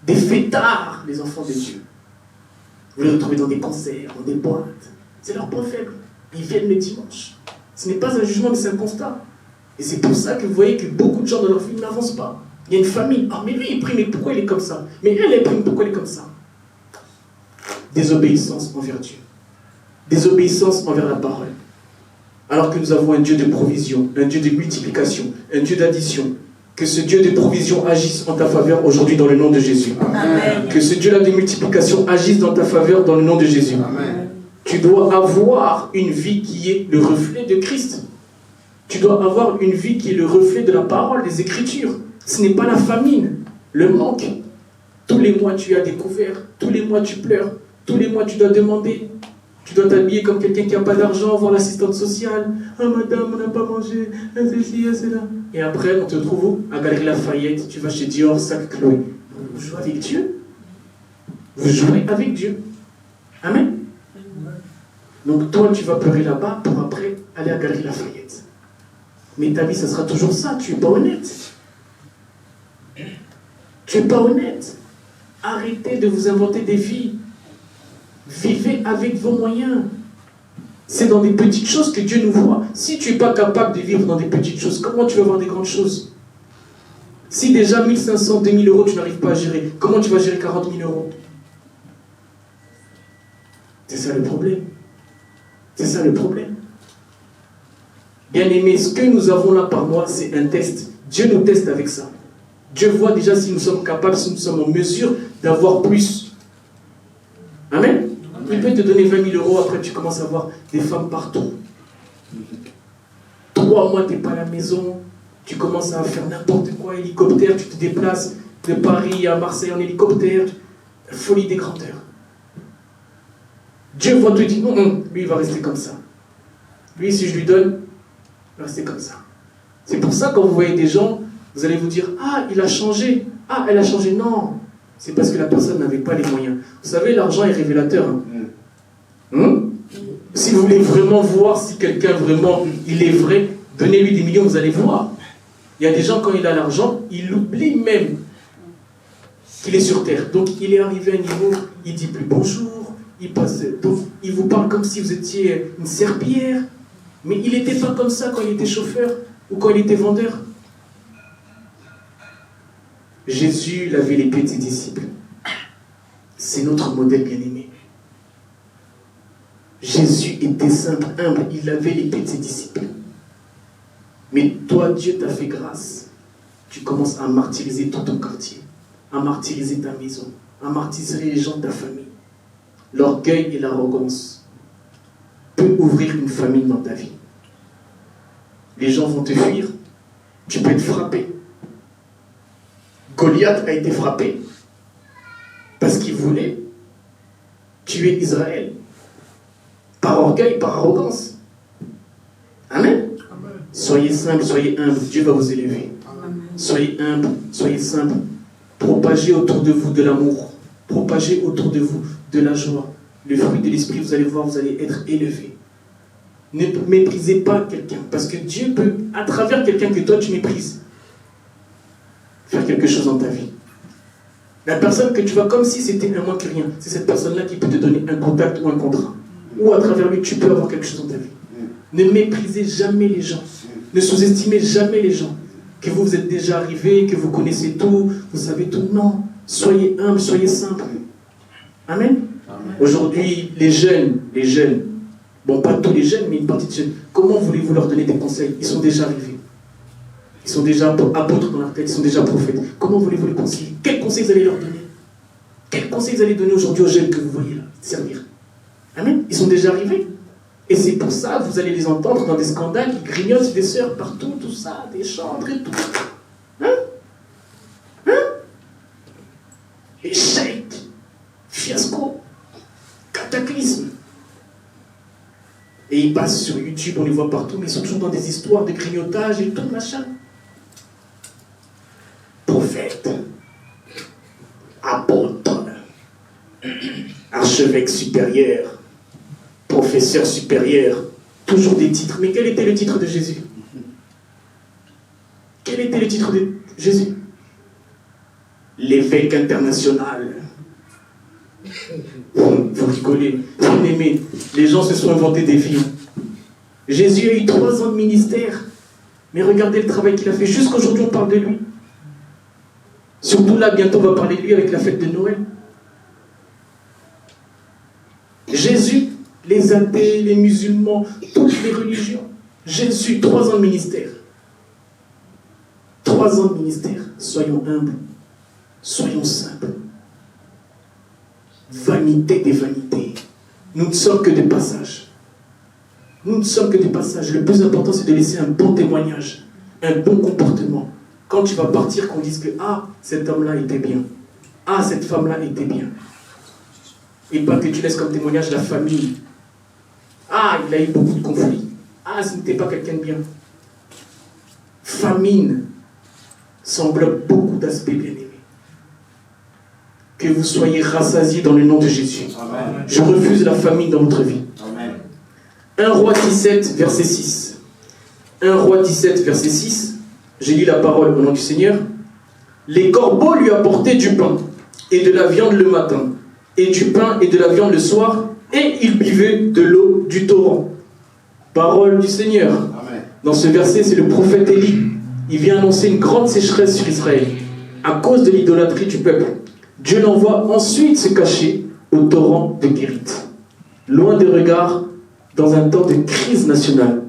Des fêtards, les enfants de Dieu. Vous les retrouvez dans des concerts, dans des boîtes. C'est leur point faible. Ils viennent le dimanche. Ce n'est pas un jugement, mais c'est un constat. Et c'est pour ça que vous voyez que beaucoup de gens dans leur vie n'avancent pas. Il y a une famille. Ah, mais lui, il prie, mais pourquoi il est comme ça? Mais elle, elle prie, mais pourquoi elle est comme ça? Désobéissance envers Dieu. Désobéissance envers la parole. Alors que nous avons un Dieu de provision, un Dieu de multiplication, un Dieu d'addition. Que ce Dieu de provision agisse en ta faveur aujourd'hui dans le nom de Jésus. Amen. Que ce Dieu-là de multiplication agisse dans ta faveur dans le nom de Jésus. Amen. Tu dois avoir une vie qui est le reflet de Christ. Tu dois avoir une vie qui est le reflet de la parole, des Écritures. Ce n'est pas la famine, le manque. Tous les mois tu as découvert, tous les mois tu pleures, tous les mois tu dois demander. Tu dois t'habiller comme quelqu'un qui n'a pas d'argent, voir l'assistante sociale. Ah madame, on n'a pas mangé, c'est ci, c'est là. Et après, on te trouve où? À Galerie Lafayette, tu vas chez Dior, Sac Chloé. Vous jouez avec Dieu. Vous jouez avec Dieu. Amen. Donc toi, tu vas pleurer là-bas pour après aller à Galerie Lafayette. Mais ta vie, ça sera toujours ça. Tu n'es pas honnête. Tu n'es pas honnête. Arrêtez de vous inventer des vies. Vivez avec vos moyens. C'est dans des petites choses que Dieu nous voit. Si tu n'es pas capable de vivre dans des petites choses, comment tu vas voir des grandes choses? Si déjà 1500, 2000 euros, tu n'arrives pas à gérer, comment tu vas gérer 40 000 euros? C'est ça le problème. C'est ça le problème. Bien aimé, ce que nous avons là par mois, c'est un test. Dieu nous teste avec ça. Dieu voit déjà si nous sommes capables, si nous sommes en mesure d'avoir plus. Amen. Il peut te donner 20 000 euros, après tu commences à voir des femmes partout. 3 mois, tu n'es pas à la maison, tu commences à faire n'importe quoi, hélicoptère, tu te déplaces de Paris à Marseille en hélicoptère, folie des grandeurs. Dieu voit tout et dit, non, lui il va rester comme ça. Lui, si je lui donne, il va rester comme ça. C'est pour ça, quand vous voyez des gens, vous allez vous dire, ah, il a changé, ah, elle a changé. Non, c'est parce que la personne n'avait pas les moyens. Vous savez, l'argent est révélateur. Si vous voulez vraiment voir si quelqu'un vraiment, il est vrai, donnez-lui des millions, vous allez voir. Il y a des gens, quand il a l'argent, il oublie même qu'il est sur terre. Donc il est arrivé à un niveau, il dit plus bonjour, il passe, donc il vous parle comme si vous étiez une serpillière. Mais il n'était pas comme ça quand il était chauffeur ou quand il était vendeur. Jésus lavait les pieds de ses disciples. C'est notre modèle bien-aimé. Jésus était simple, humble, il lavait les pieds de ses disciples. Mais toi, Dieu t'a fait grâce. Tu commences à martyriser tout ton quartier, à martyriser ta maison, à martyriser les gens de ta famille. L'orgueil et l'arrogance peuvent ouvrir une famine dans ta vie. Les gens vont te fuir, tu peux être frappé. Goliath a été frappé parce qu'il voulait tuer Israël. Par orgueil, par arrogance. Amen. Amen. Soyez simple, soyez humble, Dieu va vous élever. Amen. Soyez humble, soyez simple. Propagez autour de vous de l'amour. Propagez autour de vous de la joie. Le fruit de l'esprit, vous allez voir, vous allez être élevé. Ne méprisez pas quelqu'un, parce que Dieu peut, à travers quelqu'un que toi tu méprises, faire quelque chose dans ta vie. La personne que tu vois comme si c'était un moins que rien, c'est cette personne-là qui peut te donner un contact ou un contrat. Ou à travers lui, tu peux avoir quelque chose dans ta vie. Ne méprisez jamais les gens. Ne sous-estimez jamais les gens. Que vous êtes déjà arrivé, que vous connaissez tout, vous savez tout. Non. Soyez humble, soyez simple. Amen. Amen. Aujourd'hui, les jeunes, bon, pas tous les jeunes, mais une partie de jeunes, comment voulez-vous leur donner des conseils? Ils sont déjà arrivés. Ils sont déjà apôtres dans leur tête, ils sont déjà prophètes. Comment voulez-vous les conseiller? Quels conseils vous allez leur donner? Quels conseils vous allez donner aujourd'hui aux jeunes que vous voyez là servir? Amen. Ils sont déjà arrivés. Et c'est pour ça que vous allez les entendre dans des scandales, ils grignotent des sœurs partout, tout ça, des chantres et tout. Échec, fiasco, cataclysme. Et ils passent sur YouTube, on les voit partout, mais ils sont toujours dans des histoires de grignotage et tout, machin. archevêque supérieur, professeur supérieur, toujours des titres. Mais quel était le titre de Jésus? Quel était le titre de Jésus? L'évêque international. Vous rigolez, vous aimez. Les gens se sont inventés des vies. Jésus a eu 3 ans de ministère. Mais regardez le travail qu'il a fait. Jusqu'aujourd'hui, on parle de lui. Surtout là, bientôt, on va parler de lui avec la fête de Noël. Jésus, les athées, les musulmans, toutes les religions. Jésus, 3 ans de ministère. 3 ans de ministère. Soyons humbles. Soyons simples. Vanité des vanités. Nous ne sommes que des passages. Nous ne sommes que des passages. Le plus important, c'est de laisser un bon témoignage, un bon comportement. Quand tu vas partir, qu'on dise que « Ah, cet homme-là était bien. Ah, cette femme-là était bien. » Et pas que tu laisses comme témoignage la famille. « Ah, il a eu beaucoup de conflits. Ah, ce n'était pas quelqu'un de bien. » Famine, ça englobe beaucoup d'aspects, bien-aimés. Que vous soyez rassasiés dans le nom de Jésus. Amen. Je refuse la famine dans votre vie. Amen. 1 Roi 17, verset 6. 1 Roi 17, verset 6. J'ai lu la parole au nom du Seigneur. Les corbeaux lui apportaient du pain et de la viande le matin, et du pain et de la viande le soir, et il buvait de l'eau du torrent. Parole du Seigneur. Amen. Dans ce verset, c'est le prophète Élie. Il vient annoncer une grande sécheresse sur Israël à cause de l'idolâtrie du peuple. Dieu l'envoie ensuite se cacher au torrent de Kérit. Loin des regards, dans un temps de crise nationale,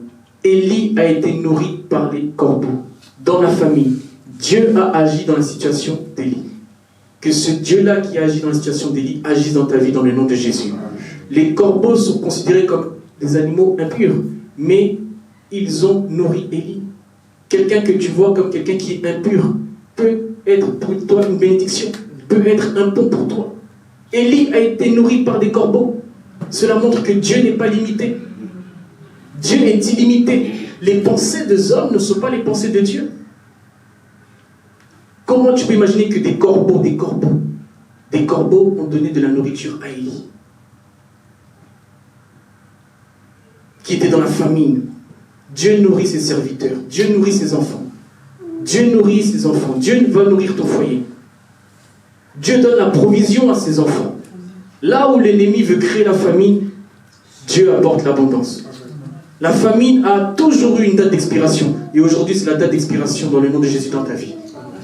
Élie a été nourri par les corbeaux. Dans la famille, Dieu a agi dans la situation d'Élie. Que ce Dieu-là qui agit dans la situation d'Élie agisse dans ta vie dans le nom de Jésus. Les corbeaux sont considérés comme des animaux impurs, mais ils ont nourri Élie. Quelqu'un que tu vois comme quelqu'un qui est impur peut être pour toi une bénédiction, peut être un pont pour toi. Élie a été nourri par des corbeaux. Cela montre que Dieu n'est pas limité. Dieu est illimité. Les pensées des hommes ne sont pas les pensées de Dieu. Comment tu peux imaginer que des corbeaux ont donné de la nourriture à Élie, qui était dans la famine? Dieu nourrit ses serviteurs, Dieu nourrit ses enfants. Dieu nourrit ses enfants, Dieu va nourrir ton foyer. Dieu donne la provision à ses enfants. Là où l'ennemi veut créer la famine, Dieu apporte l'abondance. La famine a toujours eu une date d'expiration. Et aujourd'hui, c'est la date d'expiration dans le nom de Jésus dans ta vie.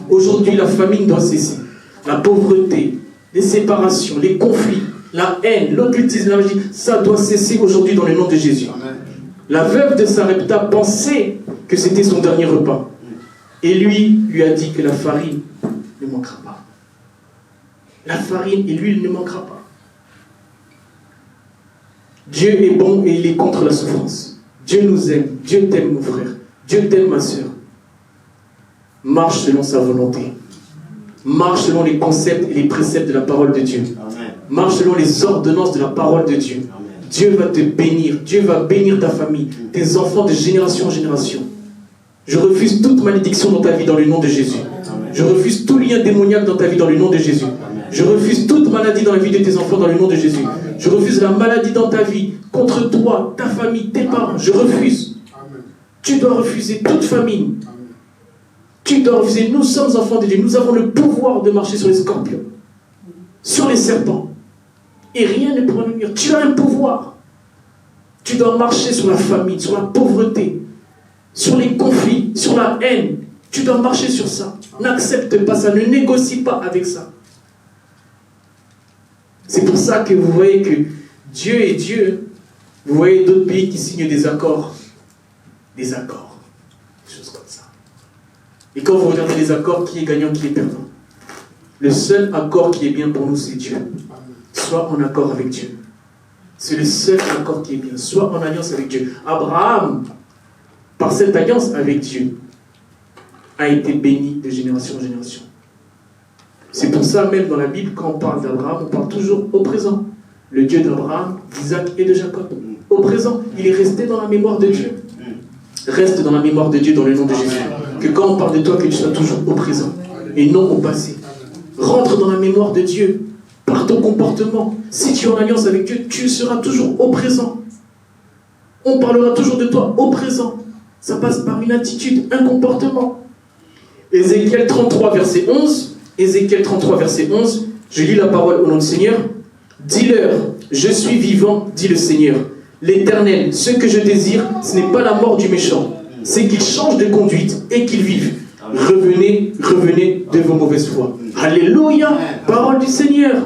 Aujourd'hui, la famine doit cesser. La pauvreté, les séparations, les conflits, la haine, l'occultisme, la magie, ça doit cesser aujourd'hui dans le nom de Jésus. La veuve de Sarepta pensait que c'était son dernier repas. Et lui a dit que la farine ne manquera pas. La farine et l'huile ne manquera pas. Dieu est bon et il est contre la souffrance. Dieu nous aime. Dieu t'aime, mon frère. Dieu t'aime, ma soeur. Marche selon sa volonté. Marche selon les concepts et les préceptes de la parole de Dieu. Amen. Marche selon les ordonnances de la parole de Dieu. Amen. Dieu va te bénir. Dieu va bénir ta famille, tes enfants de génération en génération. Je refuse toute malédiction dans ta vie dans le nom de Jésus. Amen. Je refuse tout lien démoniaque dans ta vie dans le nom de Jésus. Amen. Je refuse toute maladie dans la vie de tes enfants dans le nom de Jésus. Amen. Je refuse la maladie dans ta vie, contre toi, ta famille, tes parents. Je refuse. Amen. Tu dois refuser toute famine. Amen. Tu dois refuser. Nous sommes enfants de Dieu. Nous avons le pouvoir de marcher sur les scorpions, sur les serpents. Et rien ne pourra nous nuire. Tu as un pouvoir. Tu dois marcher sur la famine, sur la pauvreté, sur les conflits, sur la haine. Tu dois marcher sur ça. N'accepte pas ça. Ne négocie pas avec ça. C'est pour ça que vous voyez que Dieu est Dieu. Vous voyez d'autres pays qui signent des accords. Des accords. Des choses comme ça. Et quand vous regardez les accords, qui est gagnant, qui est perdant? Le seul accord qui est bien pour nous, c'est Dieu. Sois en accord avec Dieu. C'est le seul accord qui est bien. Sois en alliance avec Dieu. Abraham, par cette alliance avec Dieu, a été béni de génération en génération. C'est pour ça, même dans la Bible, quand on parle d'Abraham, on parle toujours au présent. Le Dieu d'Abraham, d'Isaac et de Jacob. Au présent, il est resté dans la mémoire de Dieu. Reste dans la mémoire de Dieu dans le nom de Jésus. Que quand on parle de toi, que tu sois toujours au présent et non au passé. Rentre dans la mémoire de Dieu. Par ton comportement. Si tu es en alliance avec Dieu, tu seras toujours au présent. On parlera toujours de toi au présent. Ça passe par une attitude, un comportement. Ézéchiel 33, verset 11. Ézéchiel 33, verset 11. Je lis la parole au nom du Seigneur. Dis-leur, je suis vivant, dit le Seigneur. L'Éternel, ce que je désire, ce n'est pas la mort du méchant. C'est qu'il change de conduite et qu'il vive. Revenez, revenez de vos mauvaises foi. Alléluia, parole du Seigneur.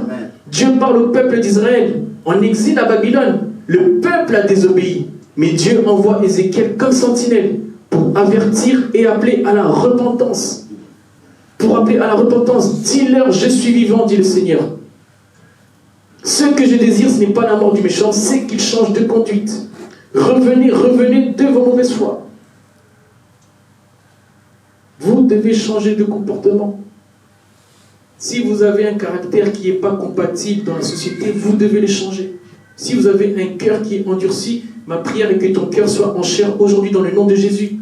Dieu parle au peuple d'Israël en exil à Babylone. Le peuple a désobéi. Mais Dieu envoie Ézéchiel comme sentinelle pour avertir et appeler à la repentance. Pour appeler à la repentance. Dis-leur, je suis vivant, dit le Seigneur. Ce que je désire, ce n'est pas la mort du méchant, c'est qu'il change de conduite. Revenez, revenez de vos mauvaises foi. Vous devez changer de comportement. Si vous avez un caractère qui n'est pas compatible dans la société, vous devez le changer. Si vous avez un cœur qui est endurci, ma prière est que ton cœur soit en chair aujourd'hui dans le nom de Jésus.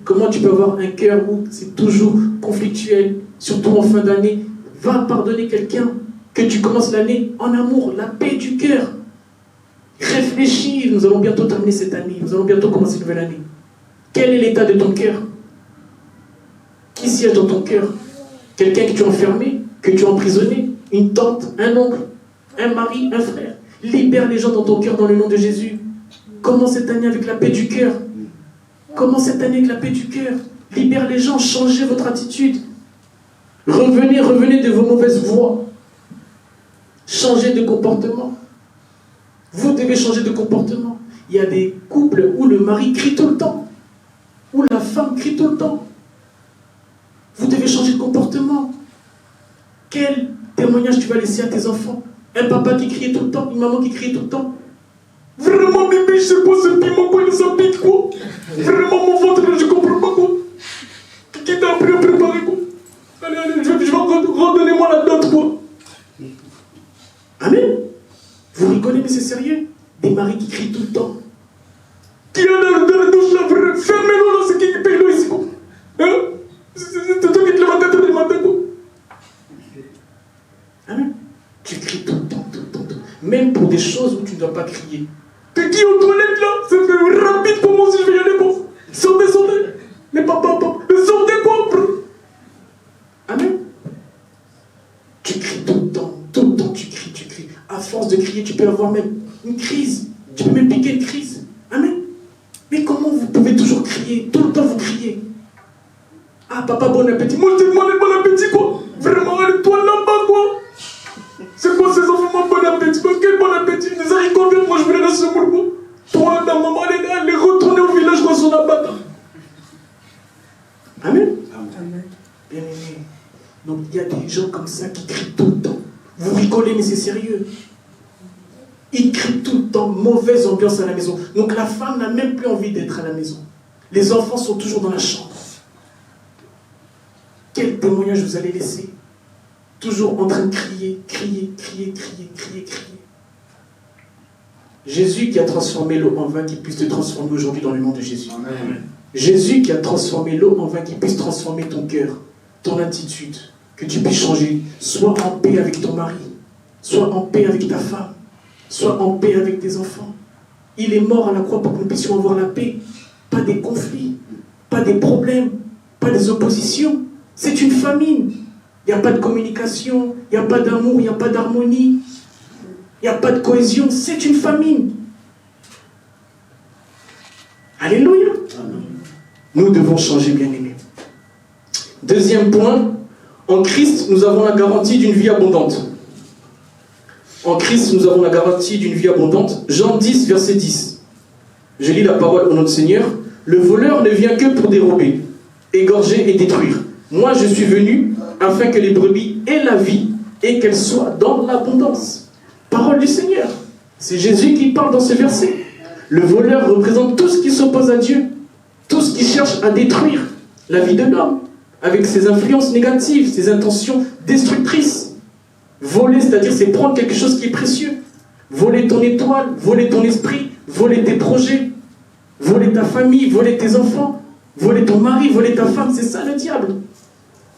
Comment tu peux avoir un cœur où c'est toujours conflictuel, surtout en fin d'année? Va pardonner quelqu'un, que tu commences l'année en amour, la paix du cœur. Réfléchis, nous allons bientôt terminer cette année, nous allons bientôt commencer une nouvelle année. Quel est l'état de ton cœur? Qui siège dans ton cœur? Quelqu'un que tu as enfermé, que tu as emprisonné, une tante, un oncle, un mari, un frère. Libère les gens dans ton cœur dans le nom de Jésus. Commence cette année avec la paix du cœur. Commence cette année avec la paix du cœur. Libère les gens, changez votre attitude. Revenez, revenez de vos mauvaises voies. Changez de comportement. Vous devez changer de comportement. Il y a des couples où le mari crie tout le temps, où la femme crie tout le temps. Vous devez changer de comportement. Quel témoignage tu vas laisser à tes enfants? Un papa qui criait tout le temps, une maman qui criait tout le temps. Vraiment, bébé, je sais pas ce piment, quoi, il nous pique, quoi. Vraiment, mon ventre, je comprends pas, quoi. Qui t'a appris à préparer, quoi. Allez, allez, je vais redonnez-moi la dot, quoi. Amen. Vous rigolez, mais c'est sérieux. Des maris qui crient tout le temps. Qui est dans la douche, là, fermez-le, là, c'est qui paye l'eau ici, quoi. Hein? C'est toi qui te lèves à 4 heures du matin, quoi. Amen. Tu cries tout le temps, tout le temps, tout le temps. Même pour des choses où tu ne dois pas crier. T'es qui aux toilettes, là? C'est rapide pour moi si je vais y aller, quoi. Sortez, sortez. Les papas, sortez, quoi. Amen. Tu cries tout le temps, tu cries, tu cries. À force de crier, tu peux avoir même une crise. Tu peux même piquer une crise. Amen. Mais comment vous pouvez toujours crier? Tout le temps vous criez. Ah, papa, bon appétit. Moi, je t'ai demandé bon appétit, quoi. Vraiment, allez, toi là-bas, quoi. C'est quoi ces enfants, bon appétit? Quel bon appétit? Les haricots verts, moi, je voulais la semoule, quoi. Toi, ta maman, elle est retournée au village, quoi, sur la batte. Amen. Amen. Bien aimé. Donc, il y a des gens comme ça qui crient tout le temps. Vous rigolez, mais c'est sérieux. Ils crient tout le temps, mauvaise ambiance à la maison. Donc, la femme n'a même plus envie d'être à la maison. Les enfants sont toujours dans la chambre. Quel témoignage vous allez laisser? Toujours en train de crier, crier, crier, crier, crier, crier. Jésus qui a transformé l'eau en vin, qui puisse te transformer aujourd'hui dans le nom de Jésus. Amen. Jésus qui a transformé l'eau en vin, qui puisse transformer ton cœur, ton attitude, que tu puisses changer. Sois en paix avec ton mari, sois en paix avec ta femme, sois en paix avec tes enfants. Il est mort à la croix pour que nous puissions avoir la paix. Pas des conflits, pas des problèmes, pas des oppositions. C'est une famine. Il n'y a pas de communication, il n'y a pas d'amour, il n'y a pas d'harmonie, il n'y a pas de cohésion. C'est une famine. Alléluia. Nous devons changer, bien-aimés. Deuxième point, en Christ, nous avons la garantie d'une vie abondante. En Christ, nous avons la garantie d'une vie abondante. Jean 10, verset 10. Je lis la parole au nom du Seigneur. Le voleur ne vient que pour dérober, égorger et détruire. Moi, je suis venu afin que les brebis aient la vie et qu'elles soient dans l'abondance. Parole du Seigneur. C'est Jésus qui parle dans ce verset. Le voleur représente tout ce qui s'oppose à Dieu, tout ce qui cherche à détruire la vie de l'homme, avec ses influences négatives, ses intentions destructrices. Voler, c'est-à-dire c'est prendre quelque chose qui est précieux. Voler ton étoile, voler ton esprit, voler tes projets, voler ta famille, voler tes enfants, voler ton mari, voler ta femme, c'est ça le diable.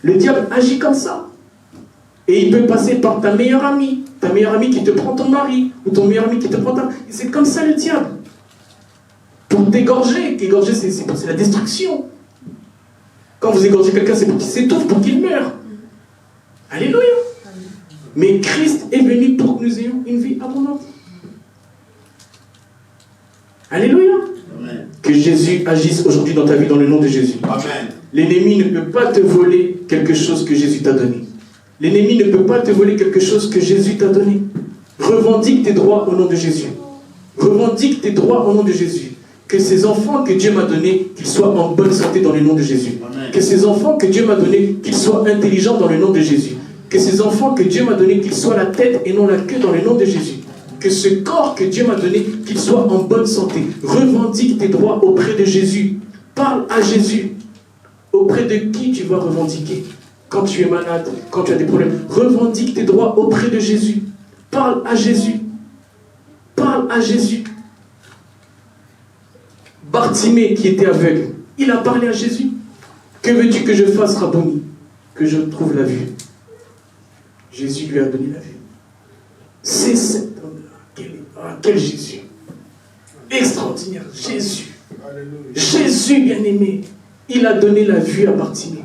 Le diable agit comme ça. Et il peut passer par ta meilleure amie qui te prend ton mari, ou ton meilleur ami qui te prend ta... C'est comme ça le diable. Pour t'égorger. Égorger, c'est la destruction. Quand vous égorgez quelqu'un, c'est pour qu'il s'étouffe, pour qu'il meure. Alléluia. Mais Christ est venu pour que nous ayons une vie abondante. Alléluia. Amen. Que Jésus agisse aujourd'hui dans ta vie dans le nom de Jésus. Amen. L'ennemi ne peut pas te voler quelque chose que Jésus t'a donné. L'ennemi ne peut pas te voler quelque chose que Jésus t'a donné. Revendique tes droits au nom de Jésus. Revendique tes droits au nom de Jésus. Que ces enfants que Dieu m'a donnés, qu'ils soient en bonne santé dans le nom de Jésus. Amen. Que ces enfants que Dieu m'a donnés, qu'ils soient intelligents dans le nom de Jésus. Que ces enfants que Dieu m'a donnés, qu'ils soient la tête et non la queue dans le nom de Jésus. Que ce corps que Dieu m'a donné, qu'il soit en bonne santé. Revendique tes droits auprès de Jésus. Parle à Jésus. Auprès de qui tu vas revendiquer? Quand tu es malade, quand tu as des problèmes, revendique tes droits auprès de Jésus. Parle à Jésus. Parle à Jésus. Bartimée qui était aveugle, il a parlé à Jésus. Que veux-tu que je fasse, Rabboni? Que je trouve la vue. Jésus lui a donné la vue. C'est cet homme-là. Quel Jésus. Extraordinaire. Jésus. Alléluia. Jésus bien-aimé. Il a donné la vue à Bartimée.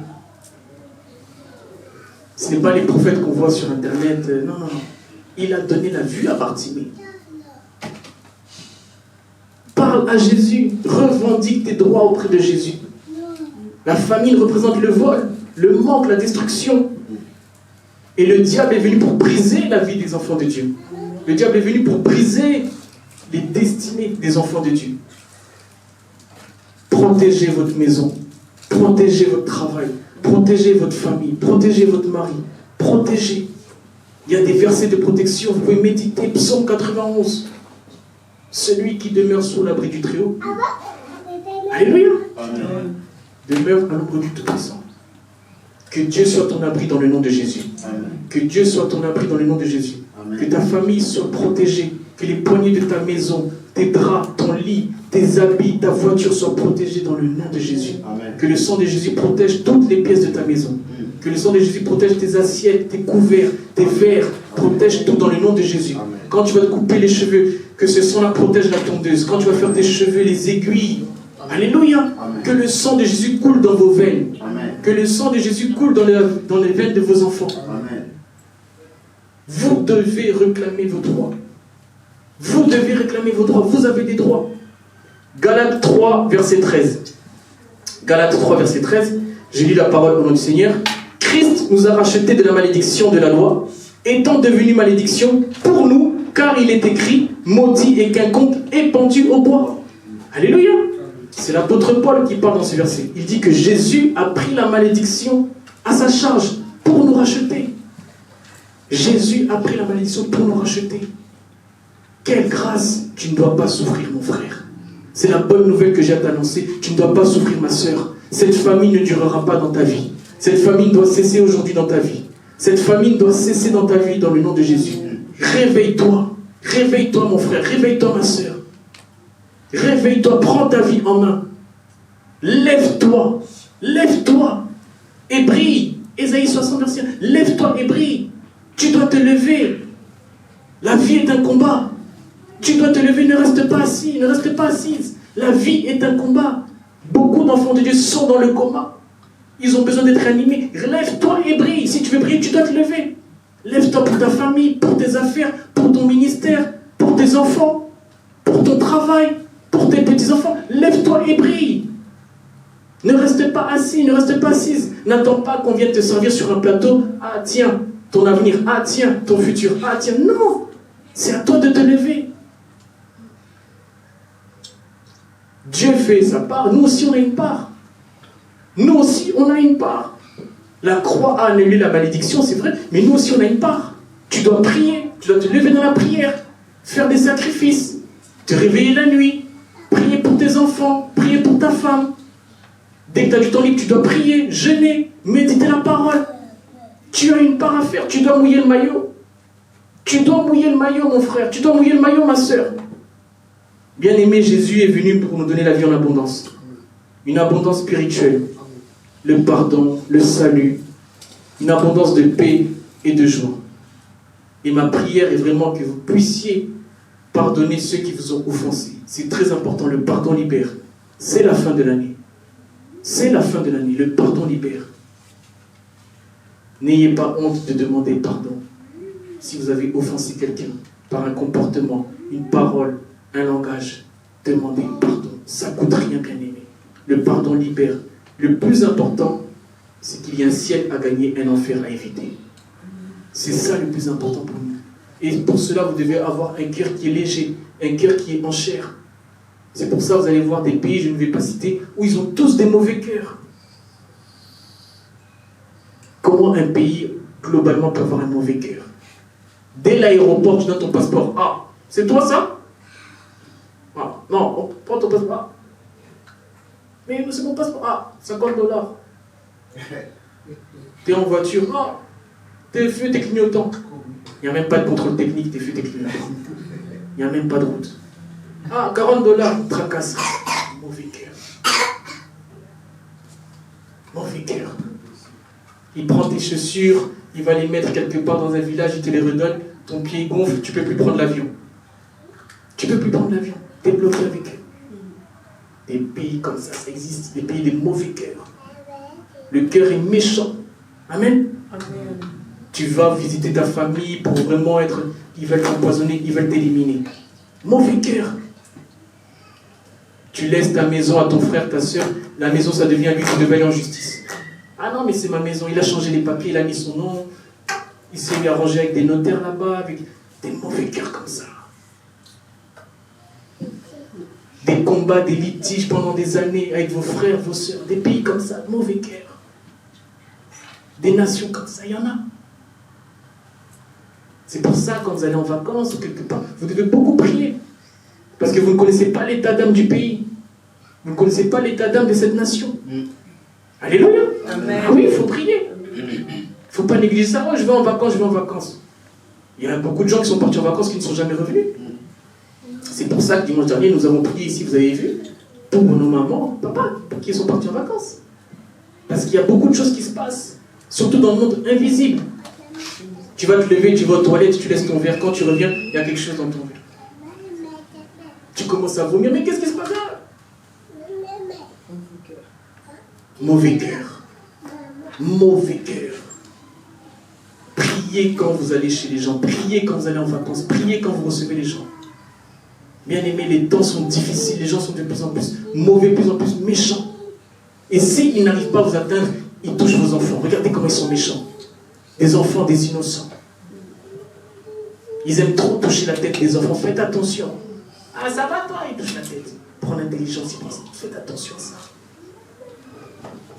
Ce n'est pas les prophètes qu'on voit sur Internet. Non. Il a donné la vue à Bartimée. Parle à Jésus. Revendique tes droits auprès de Jésus. La famine représente le vol, le manque, la destruction. Et le diable est venu pour briser la vie des enfants de Dieu. Le diable est venu pour briser les destinées des enfants de Dieu. Protégez votre maison. Protégez votre travail. Protégez votre famille. Protégez votre mari. Protégez. Il y a des versets de protection. Vous pouvez méditer. Psaume 91. Celui qui demeure sous l'abri du Très-Haut. Alléluia. Amen. Demeure à l'ombre du Tout-Puissant. Que Dieu soit ton abri dans le nom de Jésus. Amen. Que Dieu soit ton abri dans le nom de Jésus. Amen. Que ta famille soit protégée. Que les poignées de ta maison, tes draps, ton lit, tes habits, ta voiture soient protégés dans le nom de Jésus. Amen. Que le sang de Jésus protège toutes les pièces de ta maison. Que le sang de Jésus protège tes assiettes, tes couverts, tes verres. Protège tout dans le nom de Jésus. Amen. Quand tu vas te couper les cheveux, que ce sang-là protège la tondeuse. Quand tu vas faire tes cheveux, les aiguilles. Alléluia. Amen. Que le sang de Jésus coule dans vos veines. Amen. Que le sang de Jésus coule dans les veines de vos enfants. Amen. Vous devez réclamer vos droits. Vous devez réclamer vos droits. Vous avez des droits. Galates 3, verset 13. Galates 3, verset 13. Je lis la parole au nom du Seigneur. Christ nous a rachetés de la malédiction de la loi, étant devenu malédiction pour nous, car il est écrit, maudit et quiconque est pendu au bois. Alléluia. C'est l'apôtre Paul qui parle dans ce verset. Il dit que Jésus a pris la malédiction à sa charge pour nous racheter. Jésus a pris la malédiction pour nous racheter. Quelle grâce! Tu ne dois pas souffrir, mon frère. C'est la bonne nouvelle que j'ai à t'annoncer. Tu ne dois pas souffrir, ma sœur. Cette famine ne durera pas dans ta vie. Cette famine doit cesser aujourd'hui dans ta vie. Cette famine doit cesser dans ta vie dans le nom de Jésus. Réveille-toi. Réveille-toi, mon frère. Réveille-toi, ma sœur. Réveille-toi. Prends ta vie en main. Lève-toi. Lève-toi. Et brille. Ésaïe 60, verset 1. Lève-toi et brille. Tu dois te lever. La vie est un combat. Tu dois te lever, ne reste pas assis, ne reste pas assise. La vie est un combat. Beaucoup d'enfants de Dieu sont dans le coma. Ils ont besoin d'être animés. Lève-toi et brille. Si tu veux briller, tu dois te lever. Lève-toi pour ta famille, pour tes affaires, pour ton ministère, pour tes enfants, pour ton travail, pour tes petits-enfants. Lève-toi et brille. Ne reste pas assis, ne reste pas assise. N'attends pas qu'on vienne te servir sur un plateau. Ah tiens, ton avenir. Ah tiens, ton futur. Ah tiens, non. C'est à toi de te lever. Dieu fait sa part, nous aussi on a une part. Nous aussi on a une part. La croix a annulé la malédiction, c'est vrai, mais nous aussi on a une part. Tu dois prier, tu dois te lever dans la prière, faire des sacrifices, te réveiller la nuit, prier pour tes enfants, prier pour ta femme. Dès que tu as du temps libre, tu dois prier, jeûner, méditer la parole. Tu as une part à faire, tu dois mouiller le maillot. Tu dois mouiller le maillot, mon frère, tu dois mouiller le maillot, ma soeur. Bien-aimé, Jésus est venu pour nous donner la vie en abondance. Une abondance spirituelle. Le pardon, le salut. Une abondance de paix, et de joie. Et ma prière est vraiment que vous puissiez pardonner ceux qui vous ont offensé. C'est très important, le pardon libère. C'est la fin de l'année. C'est la fin de l'année, le pardon libère. N'ayez pas honte de demander pardon. Si vous avez offensé quelqu'un par un comportement, une parole, un langage, demandez pardon. Ça ne coûte rien, bien aimé. Le pardon libère. Le plus important, c'est qu'il y a un ciel à gagner, un enfer à éviter. C'est ça le plus important pour nous. Et pour cela, vous devez avoir un cœur qui est léger, un cœur qui est en chair. C'est pour ça que vous allez voir des pays, je ne vais pas citer, où ils ont tous des mauvais cœurs. Comment un pays, globalement, peut avoir un mauvais cœur? Dès l'aéroport, tu donnes ton passeport. Ah, c'est toi ça? Ah, non, prends ton passeport. Ah. Mais c'est mon passeport. Ah, $50. T'es en voiture. Ah, tes feux, tes clignotants. Il n'y a même pas de contrôle technique, tes feux, tes clignotants. Il n'y a même pas de route. Ah, $40, tracasse. Mauvais cœur. Mauvais cœur. Il prend tes chaussures, il va les mettre quelque part dans un village, il te les redonne, ton pied gonfle, tu ne peux plus prendre l'avion. Tu ne peux plus prendre l'avion, tu es bloqué avec eux. Des pays comme ça existe, des pays de mauvais cœurs. Le cœur est méchant. Amen. Amen. Tu vas visiter ta famille pour vraiment être... Ils veulent t'empoisonner, ils veulent t'éliminer. Mauvais cœur. Tu laisses ta maison à ton frère, ta soeur, la maison ça devient lui qui devait aller en justice. Ah non, mais c'est ma maison, il a changé les papiers, il a mis son nom, il s'est mis arrangé avec des notaires là-bas, avec des mauvais cœurs comme ça. Des combats, des litiges pendant des années avec vos frères, vos soeurs, des pays comme ça, mauvais cœurs. Des nations comme ça, il y en a. C'est pour ça, quand vous allez en vacances ou quelque part, vous devez beaucoup prier. Parce que vous ne connaissez pas l'état d'âme du pays. Vous ne connaissez pas l'état d'âme de cette nation. Alléluia. Amen. Ah oui, il faut prier. Il ne faut pas négliger ça. Oh, je vais en vacances, je vais en vacances. Il y a beaucoup de gens qui sont partis en vacances qui ne sont jamais revenus. C'est pour ça que dimanche dernier, nous avons prié ici, vous avez vu, pour nos mamans, papa, qui sont partis en vacances. Parce qu'il y a beaucoup de choses qui se passent, surtout dans le monde invisible. Tu vas te lever, tu vas aux toilettes, tu laisses ton verre. Quand tu reviens, il y a quelque chose dans ton verre. Tu commences à vomir, mais qu'est-ce qui se passe là? Mauvais cœur. Mauvais cœur. Priez quand vous allez chez les gens. Priez quand vous allez en vacances. Priez quand vous recevez les gens. Bien aimés, les temps sont difficiles. Les gens sont de plus en plus mauvais, de plus en plus méchants. Et s'ils n'arrivent pas à vous atteindre, ils touchent vos enfants. Regardez comment ils sont méchants. Des enfants, des innocents. Ils aiment trop toucher la tête des enfants. Faites attention. Ah, ça va toi? Ils touchent la tête. Prends l'intelligence. Faites attention à ça.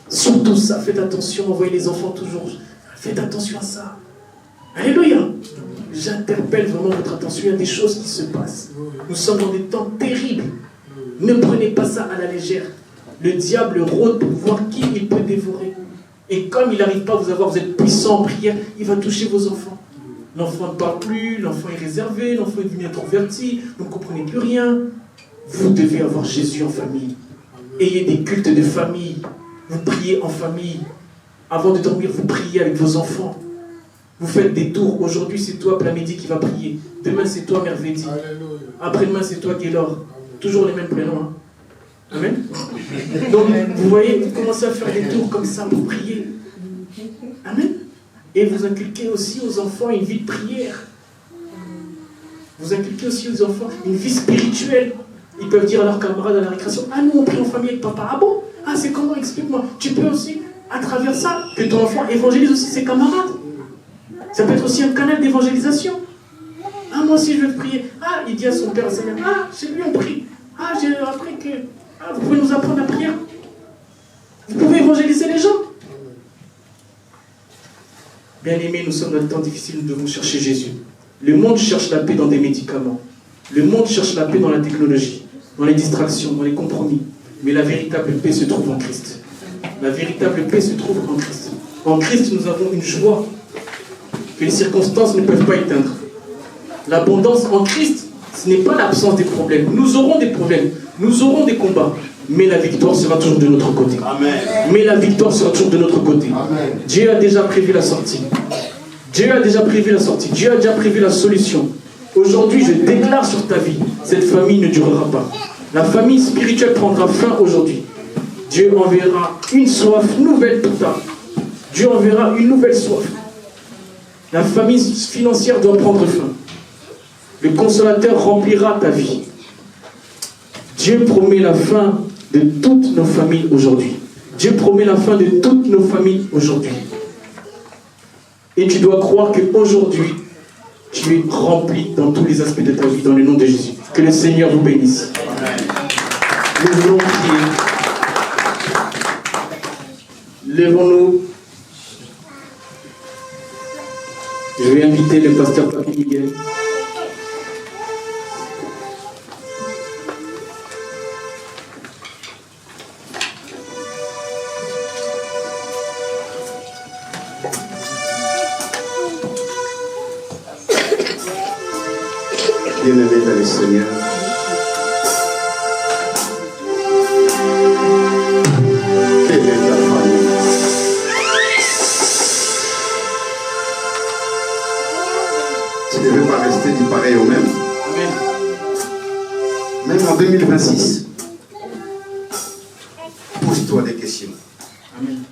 Surtout ça, faites attention, envoyez les enfants toujours. Faites attention à ça. Alléluia. J'interpelle vraiment votre attention, il y a des choses qui se passent. Nous sommes dans des temps terribles. Ne prenez pas ça à la légère. Le diable rôde pour voir qui il peut dévorer. Et comme il n'arrive pas à vous avoir, vous êtes puissant en prière, il va toucher vos enfants. L'enfant ne parle plus, l'enfant est réservé, l'enfant est devenu introverti, vous ne comprenez plus rien. Vous devez avoir Jésus en famille. Ayez des cultes de famille. Vous priez en famille. Avant de dormir, vous priez avec vos enfants. Vous faites des tours. Aujourd'hui, c'est toi, Plamedi, qui va prier. Demain, c'est toi, Mervedi. Après-demain, c'est toi, Gaylor. Toujours les mêmes prénoms. Hein. Amen. Donc, vous voyez, vous commencez à faire des tours comme ça pour prier. Amen. Et vous inculquez aussi aux enfants une vie de prière. Vous inculquez aussi aux enfants une vie spirituelle. Ils peuvent dire à leurs camarades à la récréation, ah, nous, on prie en famille avec papa. Ah bon? Ah, c'est comment? Explique-moi. Tu peux aussi, à travers ça, que ton enfant évangélise aussi ses camarades. Ça peut être aussi un canal d'évangélisation. Ah, moi aussi, je veux prier. Ah, il dit à son père, à sa mère, ah, chez lui, on prie. Ah, j'ai appris que... Ah, vous pouvez nous apprendre la prière. Vous pouvez évangéliser les gens. Bien aimés, nous sommes dans un temps difficile, nous devons chercher Jésus. Le monde cherche la paix dans des médicaments. Le monde cherche la paix dans la technologie, dans les distractions, dans les compromis. Mais la véritable paix se trouve en Christ. La véritable paix se trouve en Christ. En Christ, nous avons une joie que les circonstances ne peuvent pas éteindre. L'abondance en Christ, ce n'est pas l'absence des problèmes. Nous aurons des problèmes, nous aurons des combats, mais la victoire sera toujours de notre côté. Amen. Mais la victoire sera toujours de notre côté. Amen. Dieu a déjà prévu la sortie. Dieu a déjà prévu la sortie. Dieu a déjà prévu la solution. Aujourd'hui, je déclare sur ta vie, cette famille ne durera pas. La famille spirituelle prendra fin aujourd'hui. Dieu enverra une soif nouvelle pour ta. Dieu enverra une nouvelle soif. La famille financière doit prendre fin. Le consolateur remplira ta vie. Dieu promet la fin de toutes nos familles aujourd'hui. Dieu promet la fin de toutes nos familles aujourd'hui. Et tu dois croire qu'aujourd'hui, tu es rempli dans tous les aspects de ta vie, dans le nom de Jésus. Que le Seigneur vous bénisse. Nous voulons prier. Lèvons-nous. Je vais inviter le pasteur Papi Miguel. Bien-aimé dans le Seigneur, quelle est ta famille? Tu ne veux pas rester du pareil au même. Amen. Même en 2026, pose-toi des questions. Amen.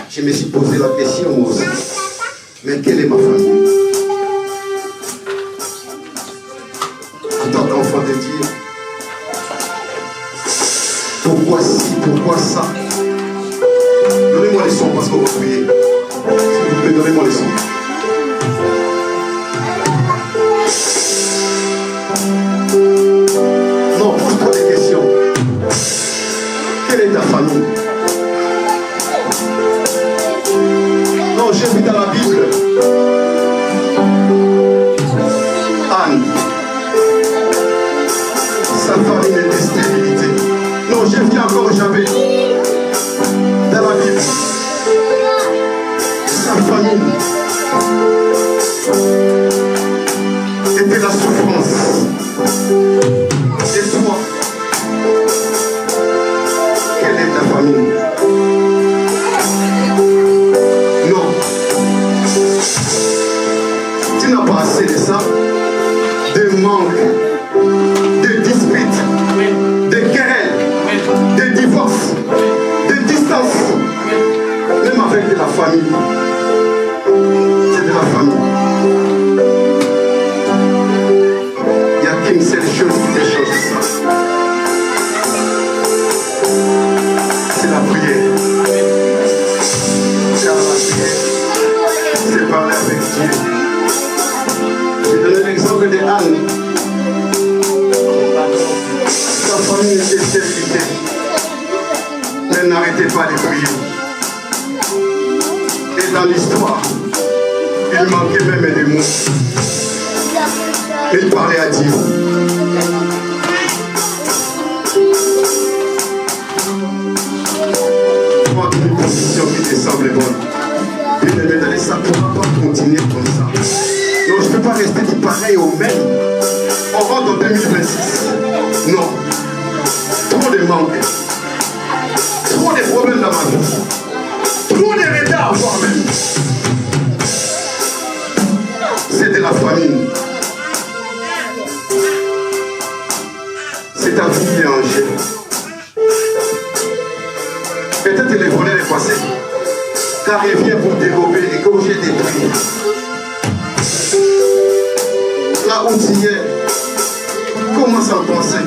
Je me suis posé la question moi aussi. Mais quelle est ma famille? En tant qu'enfant de Dieu, pourquoi ci, pourquoi ça? Donnez-moi les sons parce qu'on va prier. S'il vous plaît, donnez-moi les sons. Non, pose-toi des questions. Quelle est ta famille? Non, j'ai vu dans la Bible Anne, sa famille est de stérilité. Non, j'ai vu encore Javé dans la Bible, sa famille était la souffrance. Et toi, quelle est ta famille? Non. Tu n'as pas assez de ça, de manque, de disputes, de querelles, de divorces, de distance, même avec de la famille. C'est de la famille. Il n'y a qu'une seule chose qui déchange ça. C'est la prière. Car la prière, c'est parler avec Dieu. Je donne l'exemple de Anne. Sa famille était stérilité. Mais elle n'arrêtait pas de prier. Et dans l'histoire, il manquait même des mots. Il parlait à Dieu. Prends une position qui te semble bonne. Bien-aimé, ça ne pourra pas continuer comme ça. Non, je ne peux pas rester du pareil au même. On rentre en 2026. Non. Trop de manques. Trop de problèmes dans ma vie. Trop de retards à voir même. C'est de la famine. C'est ta vie qui est en jeu. Peut-être les volets est passé. Car il vient pour dérober, égorger, détruire. Là où tu es, commence à penser.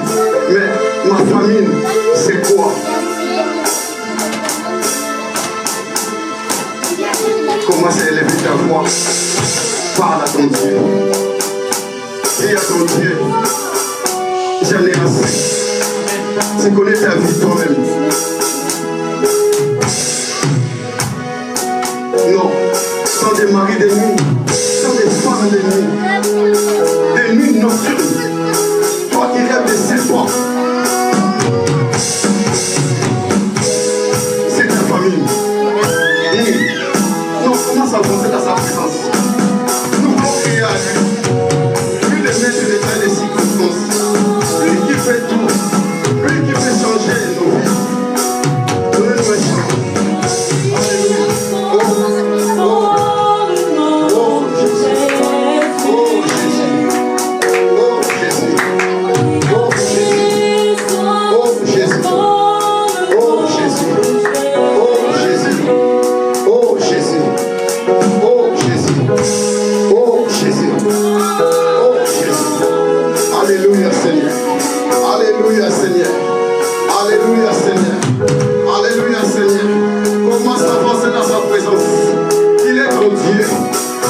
Mais ma famille, c'est quoi? Commence à élever ta voix. Parle à ton Dieu. Dis à ton Dieu, j'en ai assez. Tu connais ta vie toi-même. Non, sans des maris de nuit, sans des femmes de nuit, des nuits nocturnes. Toi qui rêves de serpents. C'est ta famille. Oui. Non, commence à penser dans sa présence. Nous voulons crier à lui. Lui le maître de l'état des circonstances. Lui qui fait tout. Lui qui fait changer nos vies. Donnez-nous un chant. Alléluia. Oh.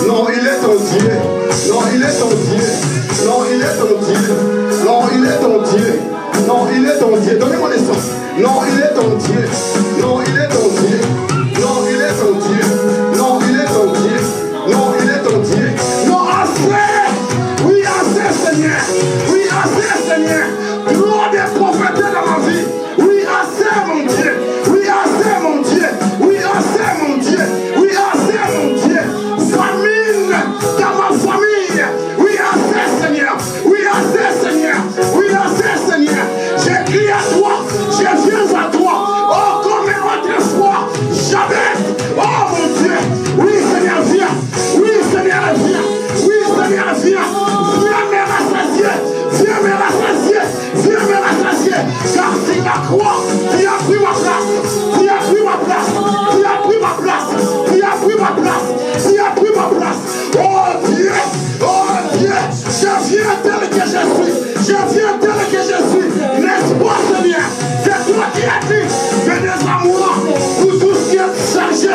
Non, il est ton Dieu. Non, il est ton Dieu. Non, il est ton Dieu. Non, il est ton Dieu. Non, il est ton Dieu. Donnez-moi les sons. Non, il est ton Dieu. Non, il est ton Dieu. Non, il est ton Dieu. Non, il est ton Dieu. Non, il est ton Dieu. Non, assez. Oui, assez, Seigneur. Oui, assez, Seigneur. Gloire des prophètes dans ma vie. Oui, assez, mon Dieu. Oui, assez, mon Dieu. Oui, assez, mon Dieu. Oui, assez, mon Dieu. Famine dans ma famille. Oui, assez, Seigneur. Oui, assez, Seigneur. Oui, assez, Seigneur. J'ai crié à toi. Je viens à toi. Oh, comme autrefois. Jamais. Oh, mon Dieu. Oui, Seigneur, viens. Oui, Seigneur, viens. Oui, Seigneur, viens. Viens me rassasier. Viens me rassasier. Viens me rassasier. Car c'est la croix qui a pris ma place. Qui a pris ma place. Qui a pris ma place. Qui a pris ma place. Qui a pris ma place. Oh Dieu. Oh Dieu. Je viens tel que je suis. Je viens tel que je suis. N'est-ce pas, Seigneur? C'est toi qui as dit. Venez à moi pour tout ce qui est chargé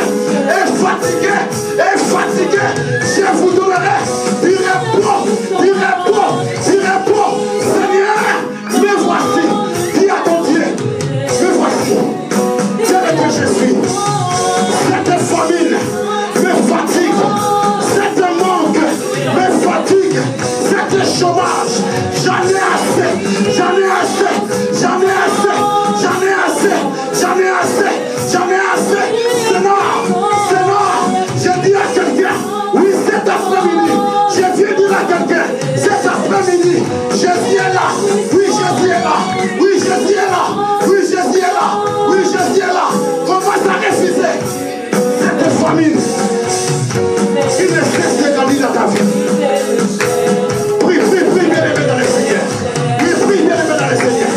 et fatigué. Et fatigué. Je vous donnerai du repos. Du repos. Du repos. Seigneur, me voici. Dis à ton Dieu. Me voici. Tel que je suis. Cette famine me fatigue. Cette manque me fatigue. Cette chômage. J'en ai assez. J'en ai assez. J'en ai assez. J'en ai assez. J'en ai assez. J'en ai assez. Seigneur, je dis à quelqu'un, oui, cet après-midi, je viens dire à quelqu'un, cet après-midi, je viens là. Oui, je viens là. Oui, je viens là. Oui, je viens là. Oui, je viens là. Commence à refuser cette famine. Il ne cesse de grandir dans ta vie. Prie, prie, prie, bien aimé dans le Seigneur. Oui, prie, bien aimé dans le Seigneur.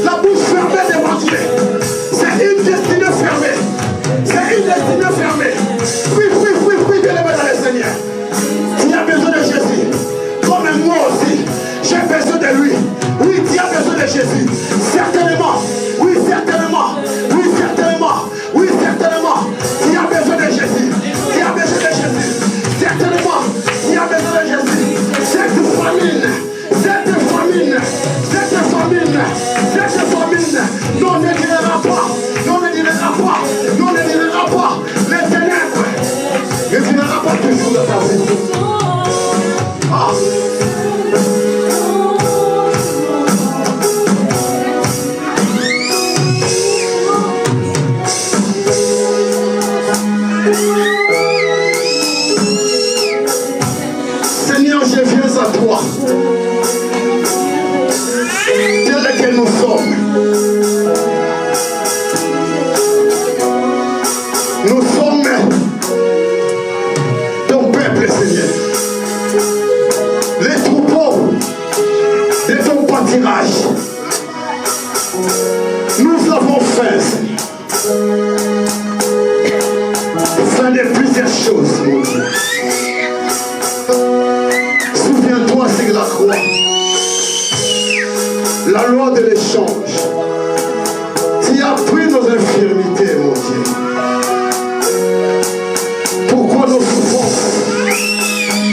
La bouche fermée des mendiers, c'est une destinée fermée. C'est une destinée fermée. Prie, prie, prie, prie, bien aimé dans le Seigneur. Tu as besoin de Jésus. Comme moi aussi, j'ai besoin de lui. Oui, tu as besoin de Jésus. Certainement. Oui, certainement. Oui, certainement. Oui, certainement. Tu as besoin de Jésus. Tu as besoin de Jésus. Certainement. Tu as besoin de Jésus. Cette famine. Cette famine. Cette famine. Cette famine. Non, ne durera pas. Non, ne durera pas. Non, ne durera pas. Les ténèbres ne durera pas toujours dans ta vie. Ah. Seigneur, je viens à toi. Tel que nous sommes. Nous sommes ton peuple, Seigneur. Les troupeaux de ton pâturage. Nous avons faim, Seigneur. Faim de plusieurs choses, mon Dieu. Souviens-toi sur la croix. La loi de l'échange. Tu as pris nos infirmités, mon Dieu. Pourquoi nos souffrances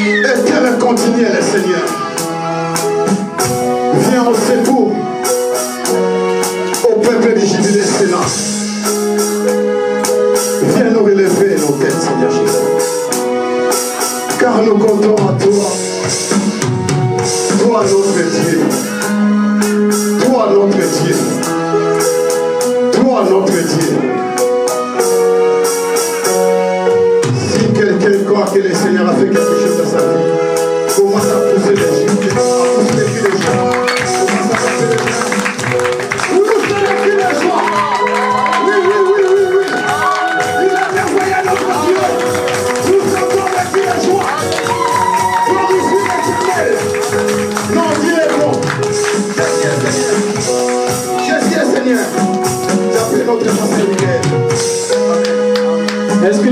est-elle continuelle, Seigneur? Viens au secours au peuple du jubilé Sénat. Viens nous relever nos têtes, Seigneur Jésus. Car nous comptons à toi. Toi notre Dieu. Toi notre Dieu. Toi notre Dieu. Si quelqu'un croit que le Seigneur a fait quelque chose dans sa vie, commence à pousser les cris, à pousser les cris des gens. Commence à pousser les gens. Pousser les cris des gens. Oui, oui, oui, oui, oui. Il a merveillé notre Dieu. Nous sentons les cris des joie. Glorifie l'Éternel. Non, Dieu est bon. Jésus est Seigneur. J'appelle notre Seigneur. Est-ce que